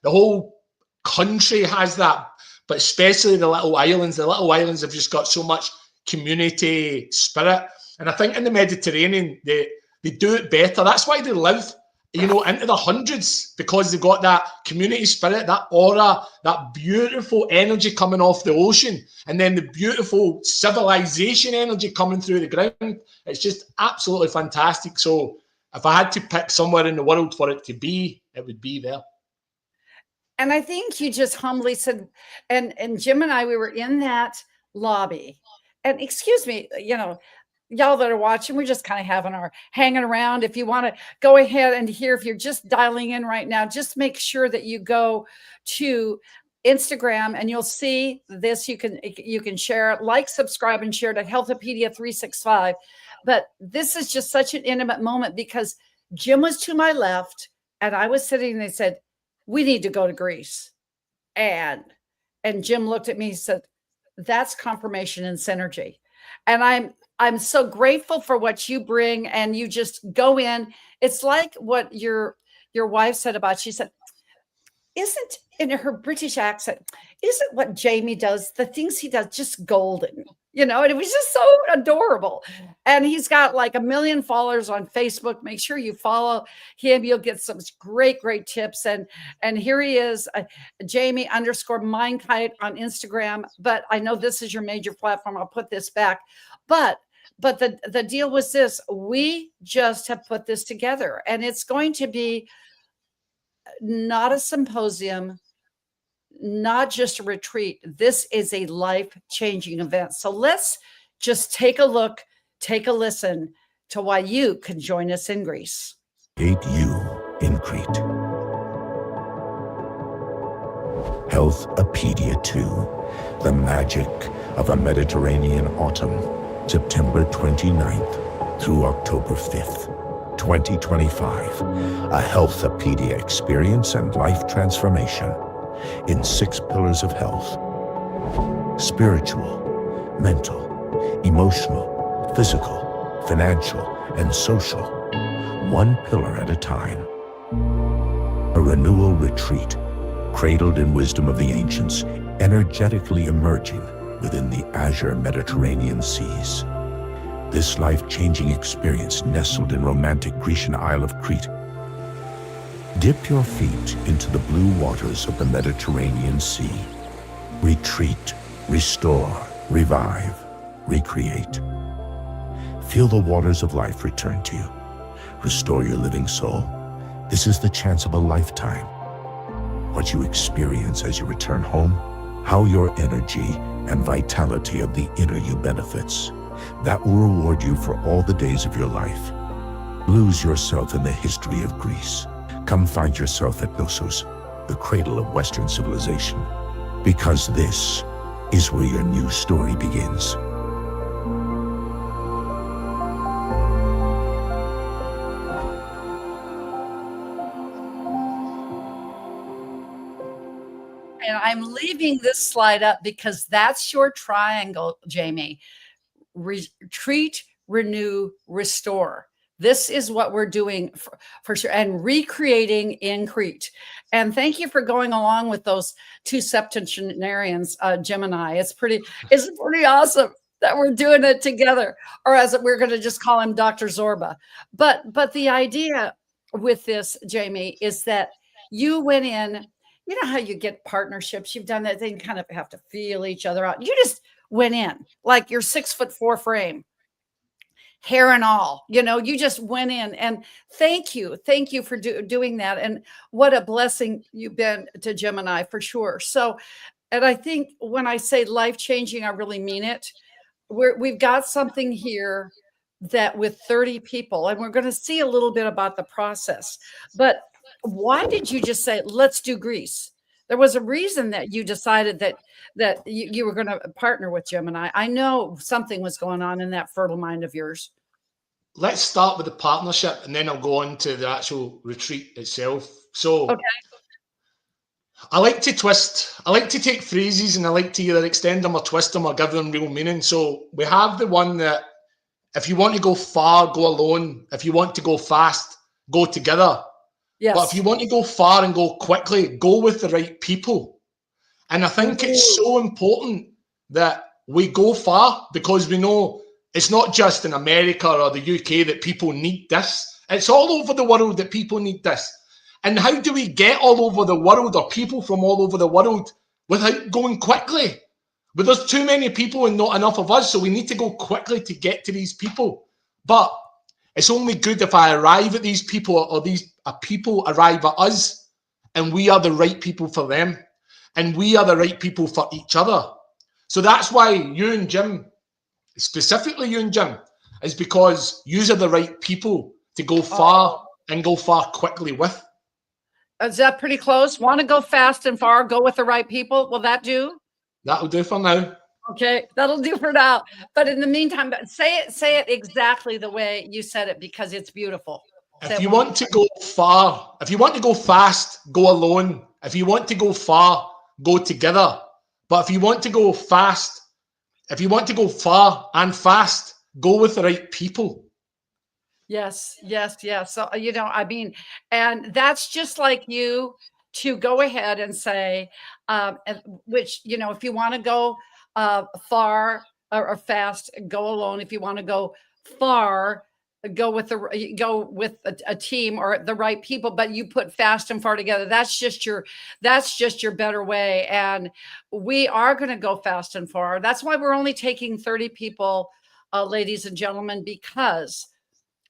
whole country has that, but especially the little islands. The little islands have just got so much community spirit. And I think in the Mediterranean, they do it better. That's why they live, into the hundreds, because they've got that community spirit, that aura, that beautiful energy coming off the ocean, and then the beautiful civilization energy coming through the ground. It's just absolutely fantastic. So if I had to pick somewhere in the world for it to be, it would be there. And I think you just humbly said, and Jim and I, we were in that lobby, and excuse me, y'all that are watching, we're just kind of hanging around. If you want to go ahead and hear, if you're just dialing in right now, just make sure that you go to Instagram and you'll see this. You can share it, like, subscribe, and share it at Health-A-Pedia 365. But this is just such an intimate moment because Jim was to my left and I was sitting, and they said, we need to go to Greece. And Jim looked at me and said, that's confirmation and synergy. And I'm so grateful for what you bring, and you just go in. It's like what your wife said about, she said, isn't, in her British accent, isn't what Jamie does, the things he does, just golden? And it was just so adorable. And he's got like 1 million followers on Facebook. Make sure you follow him. You'll get some great, great tips. And here he is, Jamie _Mind-Kite on Instagram. But I know this is your major platform. I'll put this back. But the deal was this: we just have put this together, and it's going to be not a symposium, not just a retreat. This is a life-changing event. So let's just take a look, take a listen to why you can join us in Greece. You in Crete. Health-A-Pedia 2, the magic of a Mediterranean autumn, September 29th through October 5th. 2025, a Health-A-Pedia experience and life transformation in 6 pillars of health: spiritual, mental, emotional, physical, financial, and social, one pillar at a time. A renewal retreat, cradled in wisdom of the ancients, energetically emerging within the azure Mediterranean seas. This life-changing experience nestled in romantic Grecian Isle of Crete. Dip your feet into the blue waters of the Mediterranean Sea. Retreat, restore, revive, recreate. Feel the waters of life return to you. Restore your living soul. This is the chance of a lifetime. What you experience as you return home, how your energy and vitality of the inner you benefits. That will reward you for all the days of your life. Lose yourself in the history of Greece. Come find yourself at Knossos, the cradle of Western civilization. Because this is where your new story begins. And I'm leaving this slide up because that's your triangle, Jamie. Retreat, renew, restore. This is what we're doing for sure, and recreating in Crete. And thank you for going along with those two septuagenarians, Gemini. It's pretty awesome that we're doing it together, or as we're going to just call him Dr. Zorba. But the idea with this, Jamie, is that you went in. You know how you get partnerships? You've done that. They kind of have to feel each other out. You just went in like your 6'4" frame, hair and all. You just went in. And thank you for doing that. And what a blessing you've been to Gemini for sure. So, and I think when I say life changing, I really mean it. We've got something here that with 30 people, and we're going to see a little bit about the process, but why did you just say, let's do Greece? There was a reason that you decided that you were going to partner with Gemini. I know something was going on in that fertile mind of yours. Let's start with the partnership, and then I'll go on to the actual retreat itself. So okay. I like to twist. I like to take phrases and I like to either extend them or twist them or give them real meaning. So we have the one that if you want to go far, go alone. If you want to go fast, go together. Yes. But if you want to go far and go quickly, go with the right people. And I think it's so important that we go far, because we know it's not just in America or the UK that people need this. It's all over the world that people need this. And how do we get all over the world, or people from all over the world, without going quickly? But there's too many people and not enough of us, so we need to go quickly to get to these people. But it's only good if I arrive at these people, or these people arrive at us, and we are the right people for them, and we are the right people for each other. So that's why you and Jim, specifically you and Jim, is because you are the right people to go far and go far quickly with. Is that pretty close? Want to go fast and far, go with the right people? Will that do? That'll do for now. Okay, that'll do for now. But in the meantime, say it exactly the way you said it, because it's beautiful. If you want to go far, if you want to go fast, go alone. If you want to go far, go together. But if you want to go fast, if you want to go far and fast, go with the right people. Yes. So, and that's just like you to go ahead and say, which, if you want to go far or fast, go alone. If you want to go far, go with a team or the right people, but you put fast and far together. That's just your better way. And we are going to go fast and far. That's why we're only taking 30 people, ladies and gentlemen, because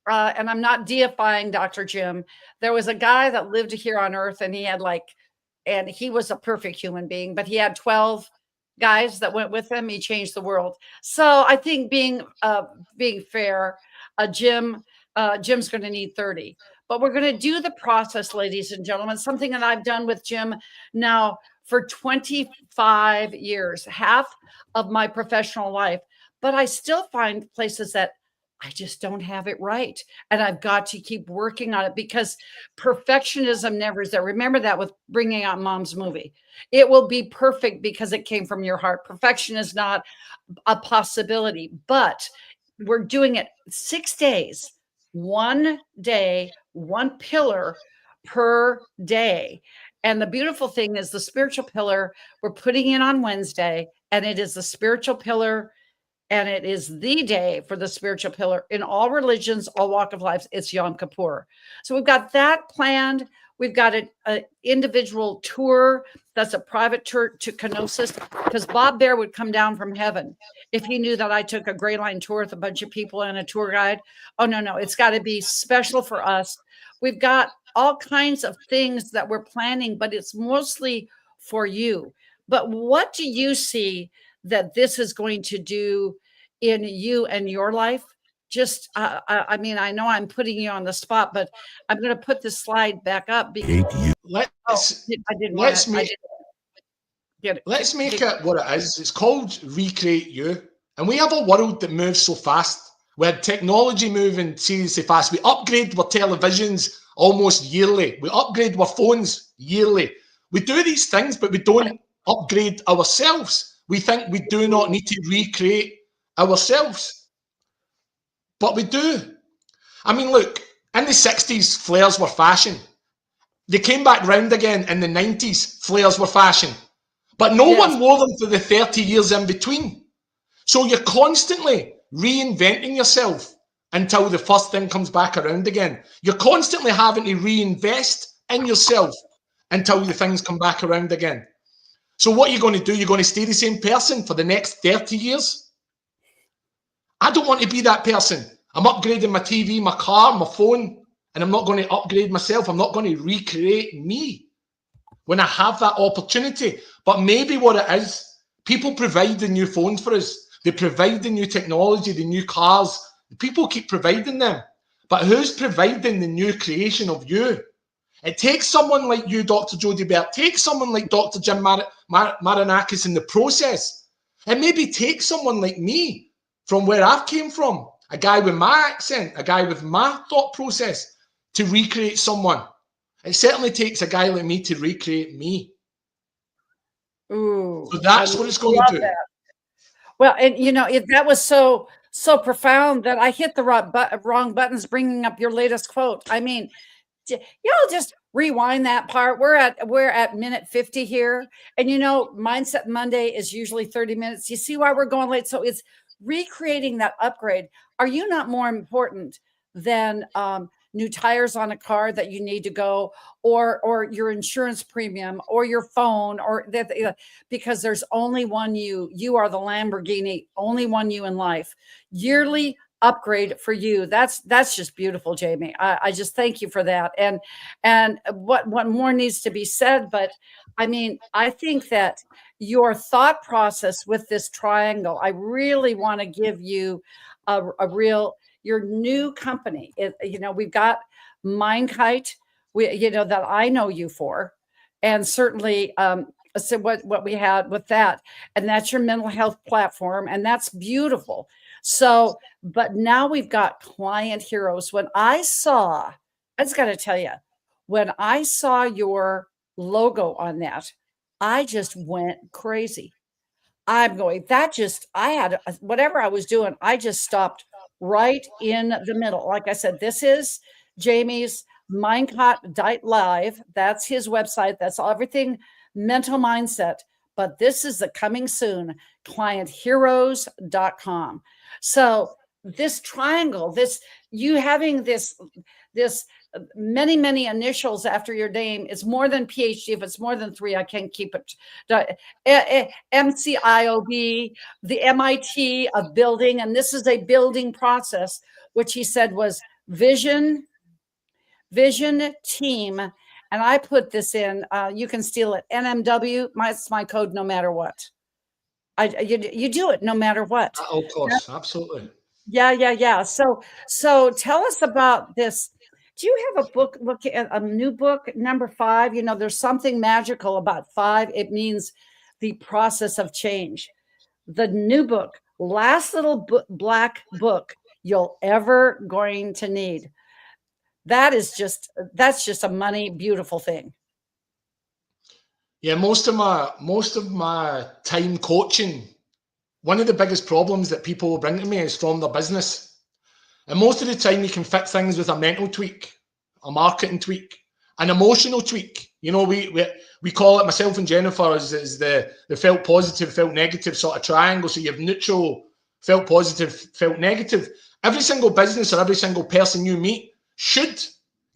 and I'm not deifying Dr. Jim. There was a guy that lived here on earth, and and he was a perfect human being, but he had 12 guys that went with him. He changed the world. So I think being fair, Jim's going to need 30, but we're going to do the process, ladies and gentlemen, something that I've done with Jim now for 25 years, half of my professional life, but I still find places that I just don't have it right. And I've got to keep working on it, because perfectionism never is there. Remember that with bringing out Mom's movie. It will be perfect because it came from your heart. Perfection is not a possibility, but we're doing it 6 days, one day, one pillar per day. And the beautiful thing is the spiritual pillar we're putting in on Wednesday, and it is the spiritual pillar, and it is the day for the spiritual pillar in all religions, all walk of life. It's Yom Kippur. So we've got that planned. We've got an individual tour that's a private tour to kenosis, because Bob Bear would come down from heaven if he knew that I took a Gray Line tour with a bunch of people and a tour guide. Oh, no, it's got to be special for us. We've got all kinds of things that we're planning, but it's mostly for you. But what do you see that this is going to do in you and your life? Just, I mean, I know I'm putting you on the spot, but I'm going to put this slide back up. Let's make it what it is. It's called Recreate You. And we have a world that moves so fast. We had technology moving seriously fast. We upgrade our televisions almost yearly. We upgrade our phones yearly. We do these things, but we don't upgrade ourselves. We think we do not need to recreate ourselves. But we do. I mean, look, in the 60s, flares were fashion. They came back round again in the 90s, flares were fashion. But no one wore them for the 30 years in between. So you're constantly reinventing yourself until the first thing comes back around again. You're constantly having to reinvest in yourself until the things come back around again. So what are you going to do? You're going to stay the same person for the next 30 years? I don't want to be that person. I'm upgrading my TV, my car, my phone, and I'm not going to upgrade myself. I'm not going to recreate me when I have that opportunity. But maybe what it is, people provide the new phones for us. They provide the new technology, the new cars. People keep providing them. But who's providing the new creation of you? It takes someone like you, Dr. Jodie Bear. It takes someone like Dr. Jim Marinakis in the process. It maybe takes someone like me from where I've came from, a guy with my accent, a guy with my thought process, to recreate someone. It certainly takes a guy like me to recreate me. Ooh, so that's what it's going to do. That. Well, and you know, that was so profound that I hit the wrong buttons bringing up your latest quote. I mean, y'all just rewind that part. We're at minute 50 here. And you know, Mindset Monday is usually 30 minutes. You see why we're going late? So it's recreating that upgrade. Are you not more important than new tires on a car that you need to go, or your insurance premium, or your phone, or that, because there's only one you. You are the Lamborghini, only one you in life. Yearly upgrade for you. That's just beautiful, Jamie. I just thank you for that. And what more needs to be said? But I mean, I think that your thought process with this triangle, I really want to give you your new company. You know, we've got Mind-Kite, that I know you for, and certainly so what we had with that, and that's your mental health platform, and that's beautiful. So, but now we've got Client Heroes. I just got to tell you, when I saw your logo on that, I just went crazy. I'm going, I had whatever I was doing, I just stopped right in the middle. Like I said, this is Jamie's Mind-Kite Live. That's his website. That's everything mental mindset. But this is the coming soon, clientheroes.com. So this triangle, you having this many initials after your name is more than PhD. If it's more than 3, I can't keep it. MCIOB, the MIT of building, and this is a building process, which he said was vision, team. And I put this in, you can steal it, NMW, it's my code no matter what. You do it no matter what. Of course, absolutely. Yeah. So tell us about this. Do you have a book, look at a new book, number 5? You know, there's something magical about 5. It means the process of change. The new book, last little black book you'll ever going to need. That's just a money beautiful thing. Yeah, most of my time coaching, one of the biggest problems that people will bring to me is from their business. And most of the time you can fix things with a mental tweak, a marketing tweak, an emotional tweak. You know, we call it, myself and Jennifer, as the felt positive, felt negative sort of triangle. So you have neutral, felt positive, felt negative. Every single business or every single person you meet should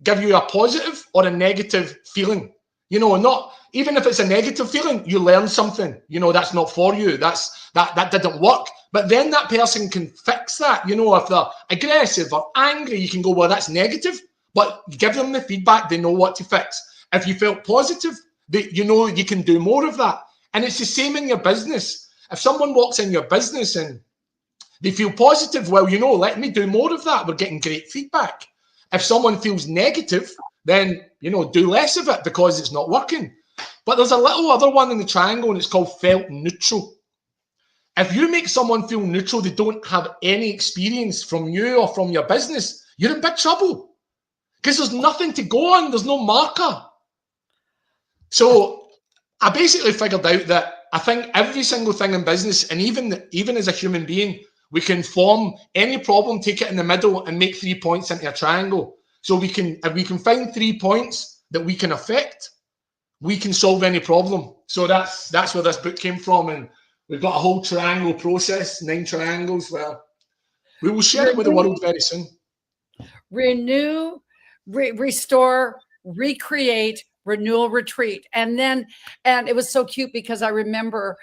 give you a positive or a negative feeling. You know, not even if it's a negative feeling, you learn something. You know, that's not for you. That didn't work. But then that person can fix that. You know, if they're aggressive or angry, you can go, well, that's negative. But give them the feedback. They know what to fix. If you felt positive, you know you can do more of that. And it's the same in your business. If someone walks in your business and they feel positive, well, you know, let me do more of that. We're getting great feedback. If someone feels negative, then, you know, do less of it because it's not working. But there's a little other one in the triangle, and it's called felt neutral. If you make someone feel neutral, they don't have any experience from you or from your business, you're in big trouble because there's nothing to go on. There's no marker. So I basically figured out that I think every single thing in business, and even as a human being, we can form any problem, take it in the middle, and make 3 points into a triangle. So if we can find 3 points that we can affect, we can solve any problem. So that's where this book came from, and we've got a whole triangle process, 9 triangles. Well, we will share it with the world very soon. Renew, restore, recreate, renewal, retreat. And it was so cute because I remember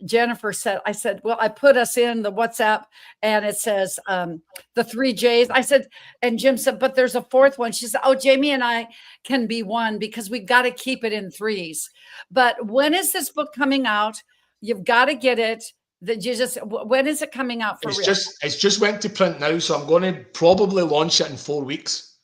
Jennifer said, I said, well, I put us in the WhatsApp and it says the 3 J's. I said, and Jim said, but there's a 4th one. She said, oh, Jamie and I can be 1 because we got to keep it in 3s. But when is this book coming out? You've got to get it. When is it coming out for real? It's just went to print now, so I'm going to probably launch it in 4 weeks.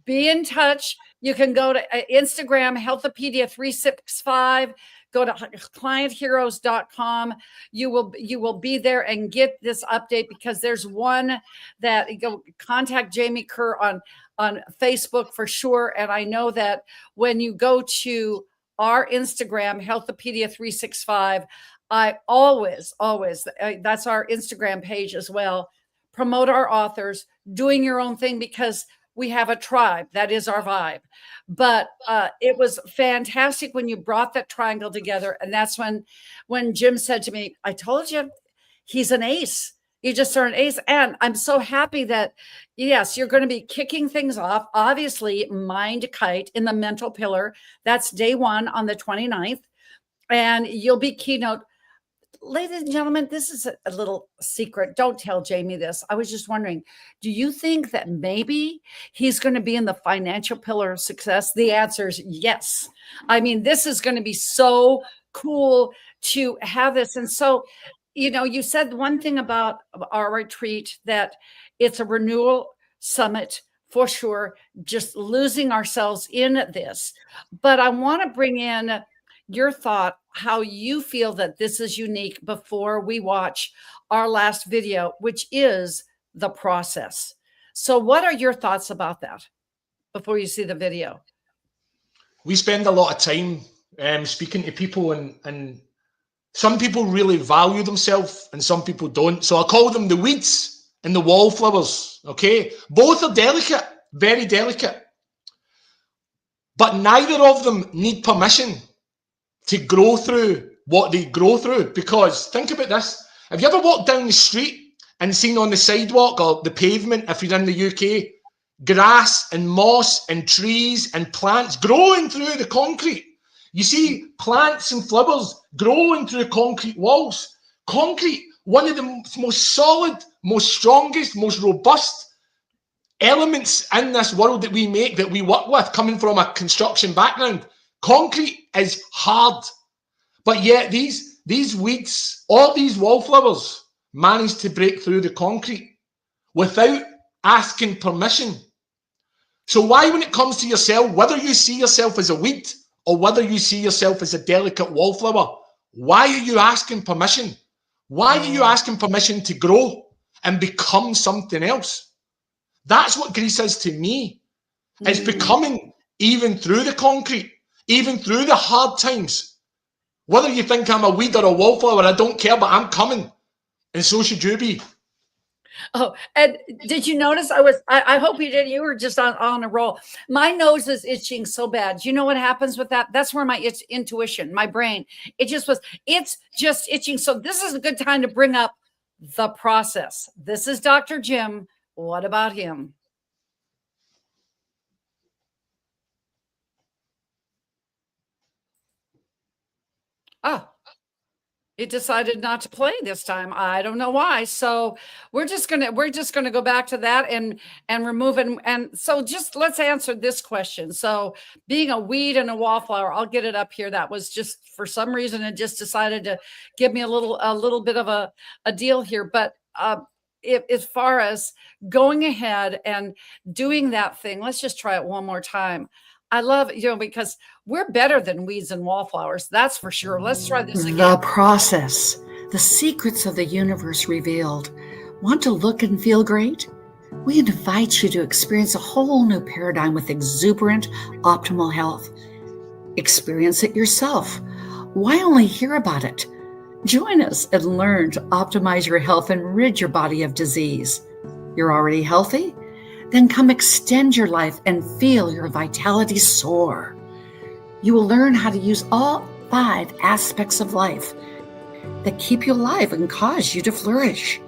Be in touch. You can go to Instagram, Health-A-Pedia 365. Go to clientheroes.com. You will be there and get this update because there's one that go contact Jamie Kerr on Facebook for sure. And I know that when you go to our Instagram, Health-A-Pedia 365, I always, that's our Instagram page as well, promote our authors, doing your own thing because we have a tribe. That is our vibe. But it was fantastic when you brought that triangle together. And that's when Jim said to me, I told you, he's an ace. You just are an ace. And I'm so happy that, yes, you're going to be kicking things off. Obviously, Mind-Kite in the mental pillar. That's day 1 on the 29th. And you'll be keynote. Ladies and gentlemen, this is a little secret. Don't tell Jamie this. I was just wondering, do you think that maybe he's going to be in the financial pillar of success? The answer is yes. I mean, this is going to be so cool to have this. And so, you know, you said one thing about our retreat, that it's a renewal summit for sure, just losing ourselves in this. But I want to bring in your thought, how you feel that this is unique before we watch our last video, which is the process. So what are your thoughts about that before you see the video? We spend a lot of time speaking to people, and some people really value themselves and some people don't. So I call them the weeds and the wallflowers, okay? Both are delicate, very delicate. But neither of them need permission to grow through what they grow through. Because think about this. Have you ever walked down the street and seen on the sidewalk or the pavement, if you're in the UK, grass and moss and trees and plants growing through the concrete? You see plants and flowers growing through concrete walls. Concrete, one of the most solid, most strongest, most robust elements in this world that we make, that we work with, coming from a construction background. Concrete is hard, but yet these weeds, all these wallflowers, manage to break through the concrete without asking permission. So why, when it comes to yourself, whether you see yourself as a weed or whether you see yourself as a delicate wallflower, why are you asking permission? Why are you asking permission to grow and become something else? That's what Greece is to me. It's becoming, even through the concrete, even through the hard times. Whether you think I'm a weed or a wallflower, I don't care, but I'm coming. And so should you be. Oh, and did you notice I hope you did. You were just on a roll. My nose is itching so bad. Do you know what happens with that? That's where my intuition, my brain, it's just itching. So this is a good time to bring up the process. This is Dr. Jim. What about him? Oh, it decided not to play this time. I don't know why. So we're just gonna go back to that and remove it. And so just let's answer this question. So being a weed and a wallflower, I'll get it up here. That was just for some reason it just decided to give me a little bit of a deal here. But if, as far as going ahead and doing that thing, let's just try it one more time. I love it, because we're better than weeds and wallflowers. That's for sure. Let's try this again. The process, the secrets of the universe revealed. Want to look and feel great? We invite you to experience a whole new paradigm with exuberant, optimal health. Experience it yourself. Why only hear about it? Join us and learn to optimize your health and rid your body of disease. You're already healthy? Then come extend your life and feel your vitality soar. You will learn how to use all 5 aspects of life that keep you alive and cause you to flourish.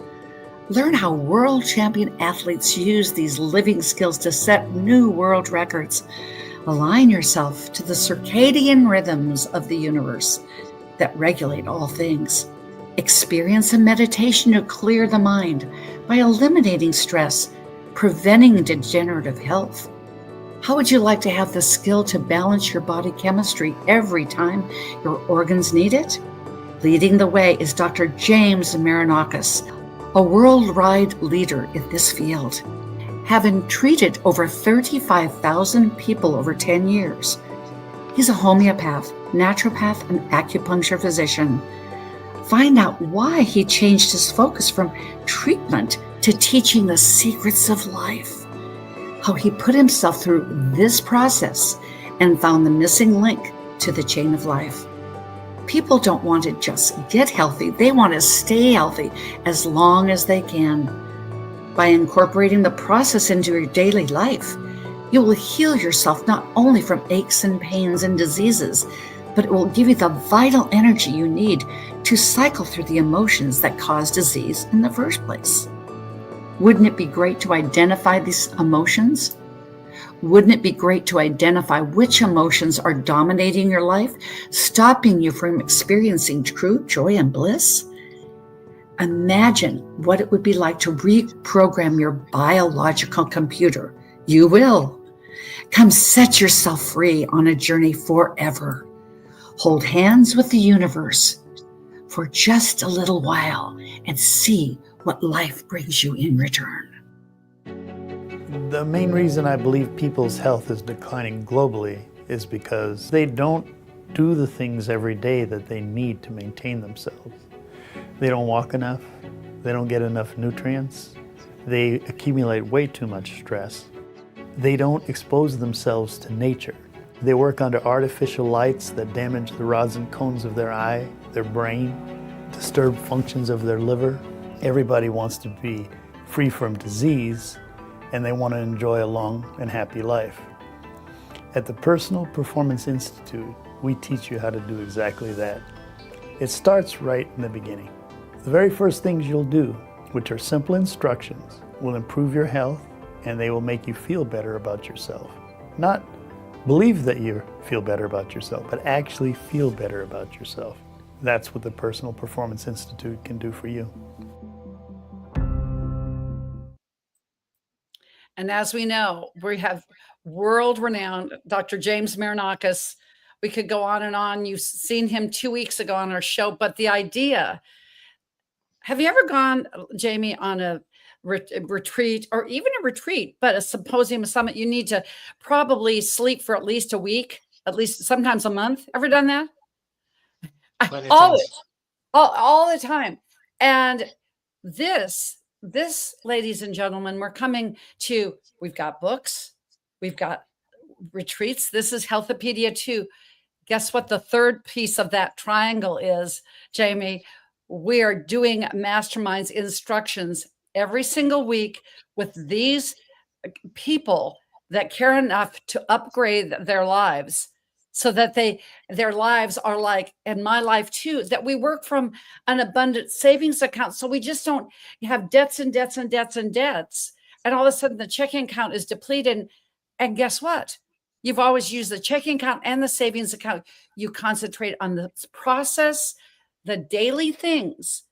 Learn how world champion athletes use these living skills to set new world records. Align yourself to the circadian rhythms of the universe that regulate all things. Experience a meditation to clear the mind by eliminating stress, preventing degenerative health. How would you like to have the skill to balance your body chemistry every time your organs need it? Leading the way is Dr. James Marinakis, a worldwide leader in this field. Having treated over 35,000 people over 10 years, he's a homeopath, naturopath, and acupuncture physician. Find out why he changed his focus from treatment to teaching the secrets of life, how he put himself through this process and found the missing link to the chain of life. People don't want to just get healthy, they want to stay healthy as long as they can. By incorporating the process into your daily life, you will heal yourself not only from aches and pains and diseases, but it will give you the vital energy you need to cycle through the emotions that cause disease in the first place. Wouldn't it be great to identify these emotions? Wouldn't it be great to identify which emotions are dominating your life, stopping you from experiencing true joy and bliss? Imagine what it would be like to reprogram your biological computer. You will. Come set yourself free on a journey forever. Hold hands with the universe for just a little while and see what life brings you in return. The main reason I believe people's health is declining globally is because they don't do the things every day that they need to maintain themselves. They don't walk enough, they don't get enough nutrients, they accumulate way too much stress. They don't expose themselves to nature. They work under artificial lights that damage the rods and cones of their eye, their brain, disturb functions of their liver. Everybody wants to be free from disease, and they want to enjoy a long and happy life. At the Personal Performance Institute, we teach you how to do exactly that. It starts right in the beginning. The very first things you'll do, which are simple instructions, will improve your health, and they will make you feel better about yourself. Not believe that you feel better about yourself, but actually feel better about yourself. That's what the Personal Performance Institute can do for you. And as we know, we have world-renowned Dr. James Marinakis. We could go on and on. You've seen him 2 weeks ago on our show, but the idea, have you ever gone, Jamie, on a retreat, or even a retreat, but a symposium, a summit? You need to probably sleep for at least a week, at least sometimes a month. Ever done that? All the time. And this, ladies and gentlemen, we've got books, we've got retreats. This is Health-A-Pedia 2. Guess what the third piece of that triangle is, Jamie? We are doing masterminds, instructions, every single week with these people that care enough to upgrade their lives so that their lives are like, and my life too, that we work from an abundant savings account. So we just don't have debts and debts and debts and debts. And all of a sudden the checking account is depleted. And guess what? You've always used the checking account and the savings account. You concentrate on the process, the daily things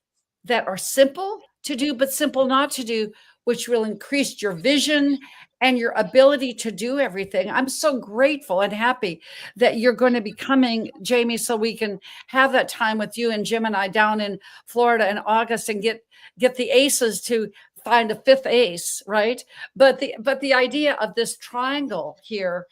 that are simple to do, but simple not to do, which will increase your vision and your ability to do everything. I'm so grateful and happy that you're going to be coming, Jamie, so we can have that time with you and Jim and I down in Florida in August and get the aces to find a fifth ace, right? But the idea of this triangle here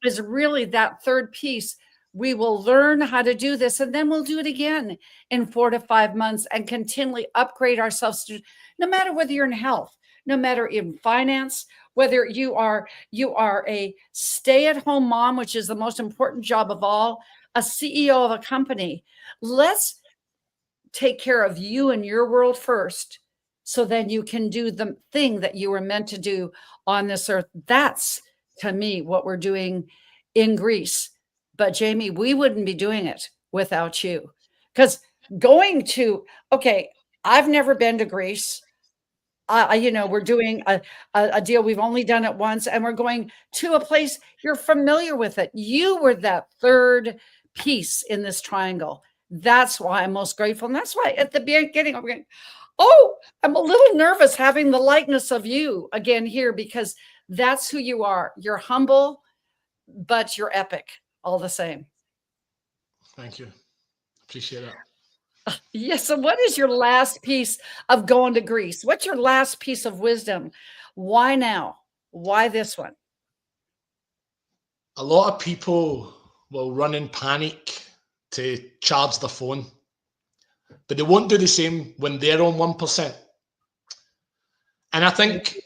is really that third piece. We will learn how to do this, and then we'll do it again in 4 to 5 months and continually upgrade ourselves to, no matter whether you're in health, no matter in finance, whether you are a stay-at-home mom, which is the most important job of all, a CEO of a company. Let's take care of you and your world first, so then you can do the thing that you were meant to do on this earth. That's, to me, what we're doing in Greece. But Jamie, we wouldn't be doing it without you. Because I've never been to Greece. We're doing a deal. We've only done it once, and we're going to a place you're familiar with it. You were that third piece in this triangle. That's why I'm most grateful. And that's why at the beginning, I'm going, I'm a little nervous having the likeness of you again here, because that's who you are. You're humble, but you're epic all the same. Thank you. Appreciate that. Yes. So what is your last piece of going to Greece? What's your last piece of wisdom? Why now? Why this one? A lot of people will run in panic to charge their phone, but they won't do the same when they're on 1%. And I think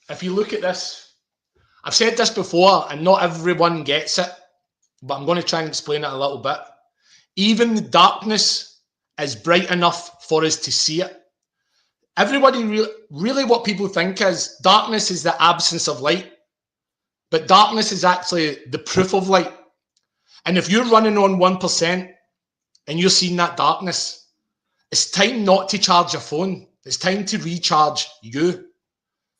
if you look at this, I've said this before, and not everyone gets it, but I'm going to try and explain it a little bit. Even the darkness is bright enough for us to see it. Everybody really what people think is darkness is the absence of light, but darkness is actually the proof of light. And if you're running on 1% and you're seeing that darkness, it's time not to charge your phone. It's time to recharge you.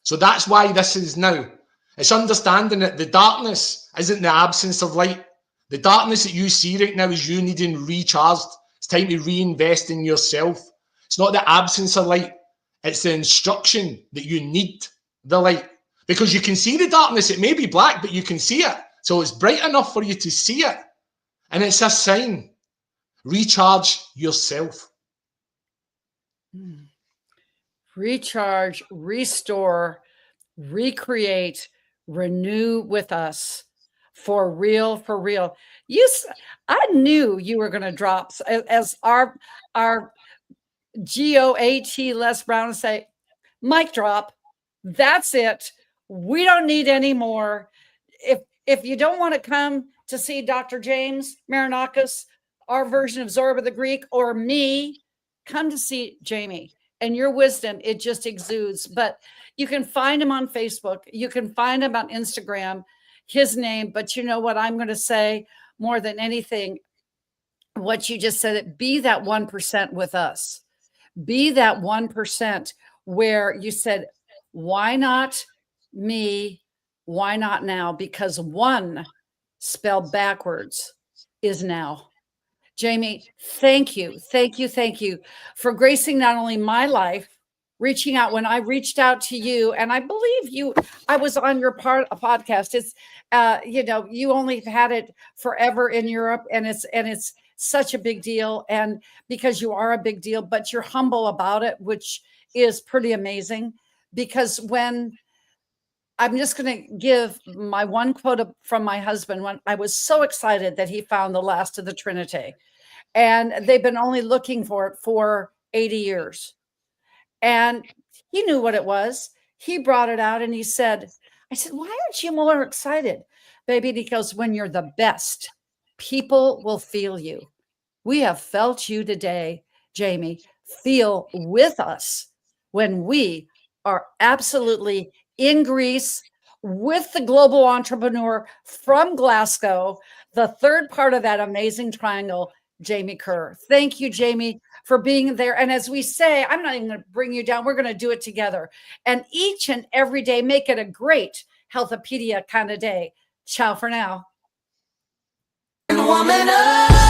So that's why this is now. It's understanding that the darkness isn't the absence of light. The darkness that you see right now is you needing recharged. It's time to reinvest in yourself. It's not the absence of light. It's the instruction that you need the light. Because you can see the darkness. It may be black, but you can see it. So it's bright enough for you to see it. And it's a sign. Recharge yourself. Recharge, restore, recreate, renew with us. For real, for real. I knew you were going to drop, as our GOAT Les Brown say, mic drop. That's it. We don't need any more. If you don't want to come to see Dr. James Marinakis, our version of Zorba the Greek, or me, come to see Jamie. And your wisdom, it just exudes. But you can find him on Facebook. You can find him on Instagram, his name. But you know what I'm going to say more than anything? What you just said, it be that 1% with us. Be that 1% where you said, why not me? Why not now? Because one spelled backwards is now. Jamie, thank you for gracing not only my life, reaching out when I reached out to you, and I believe I was on your podcast. It's, you only had it forever in Europe, and it's such a big deal, and because you are a big deal, but you're humble about it, which is pretty amazing. Because when I'm just going to give my one quote from my husband, when I was so excited that he found the last of the Trinity. And they've been only looking for it for 80 years. And he knew what it was. He brought it out and I said, why aren't you more excited, baby? And he goes, when you're the best, people will feel you. We have felt you today, Jamie. Feel with us when we are absolutely in Greece with the global entrepreneur from Glasgow, the third part of that amazing triangle, Jamie Kerr. Thank you, Jamie, for being there. And as we say, I'm not even going to bring you down. We're going to do it together. And each and every day, make it a great Health-A-Pedia kind of day. Ciao for now. Woman up.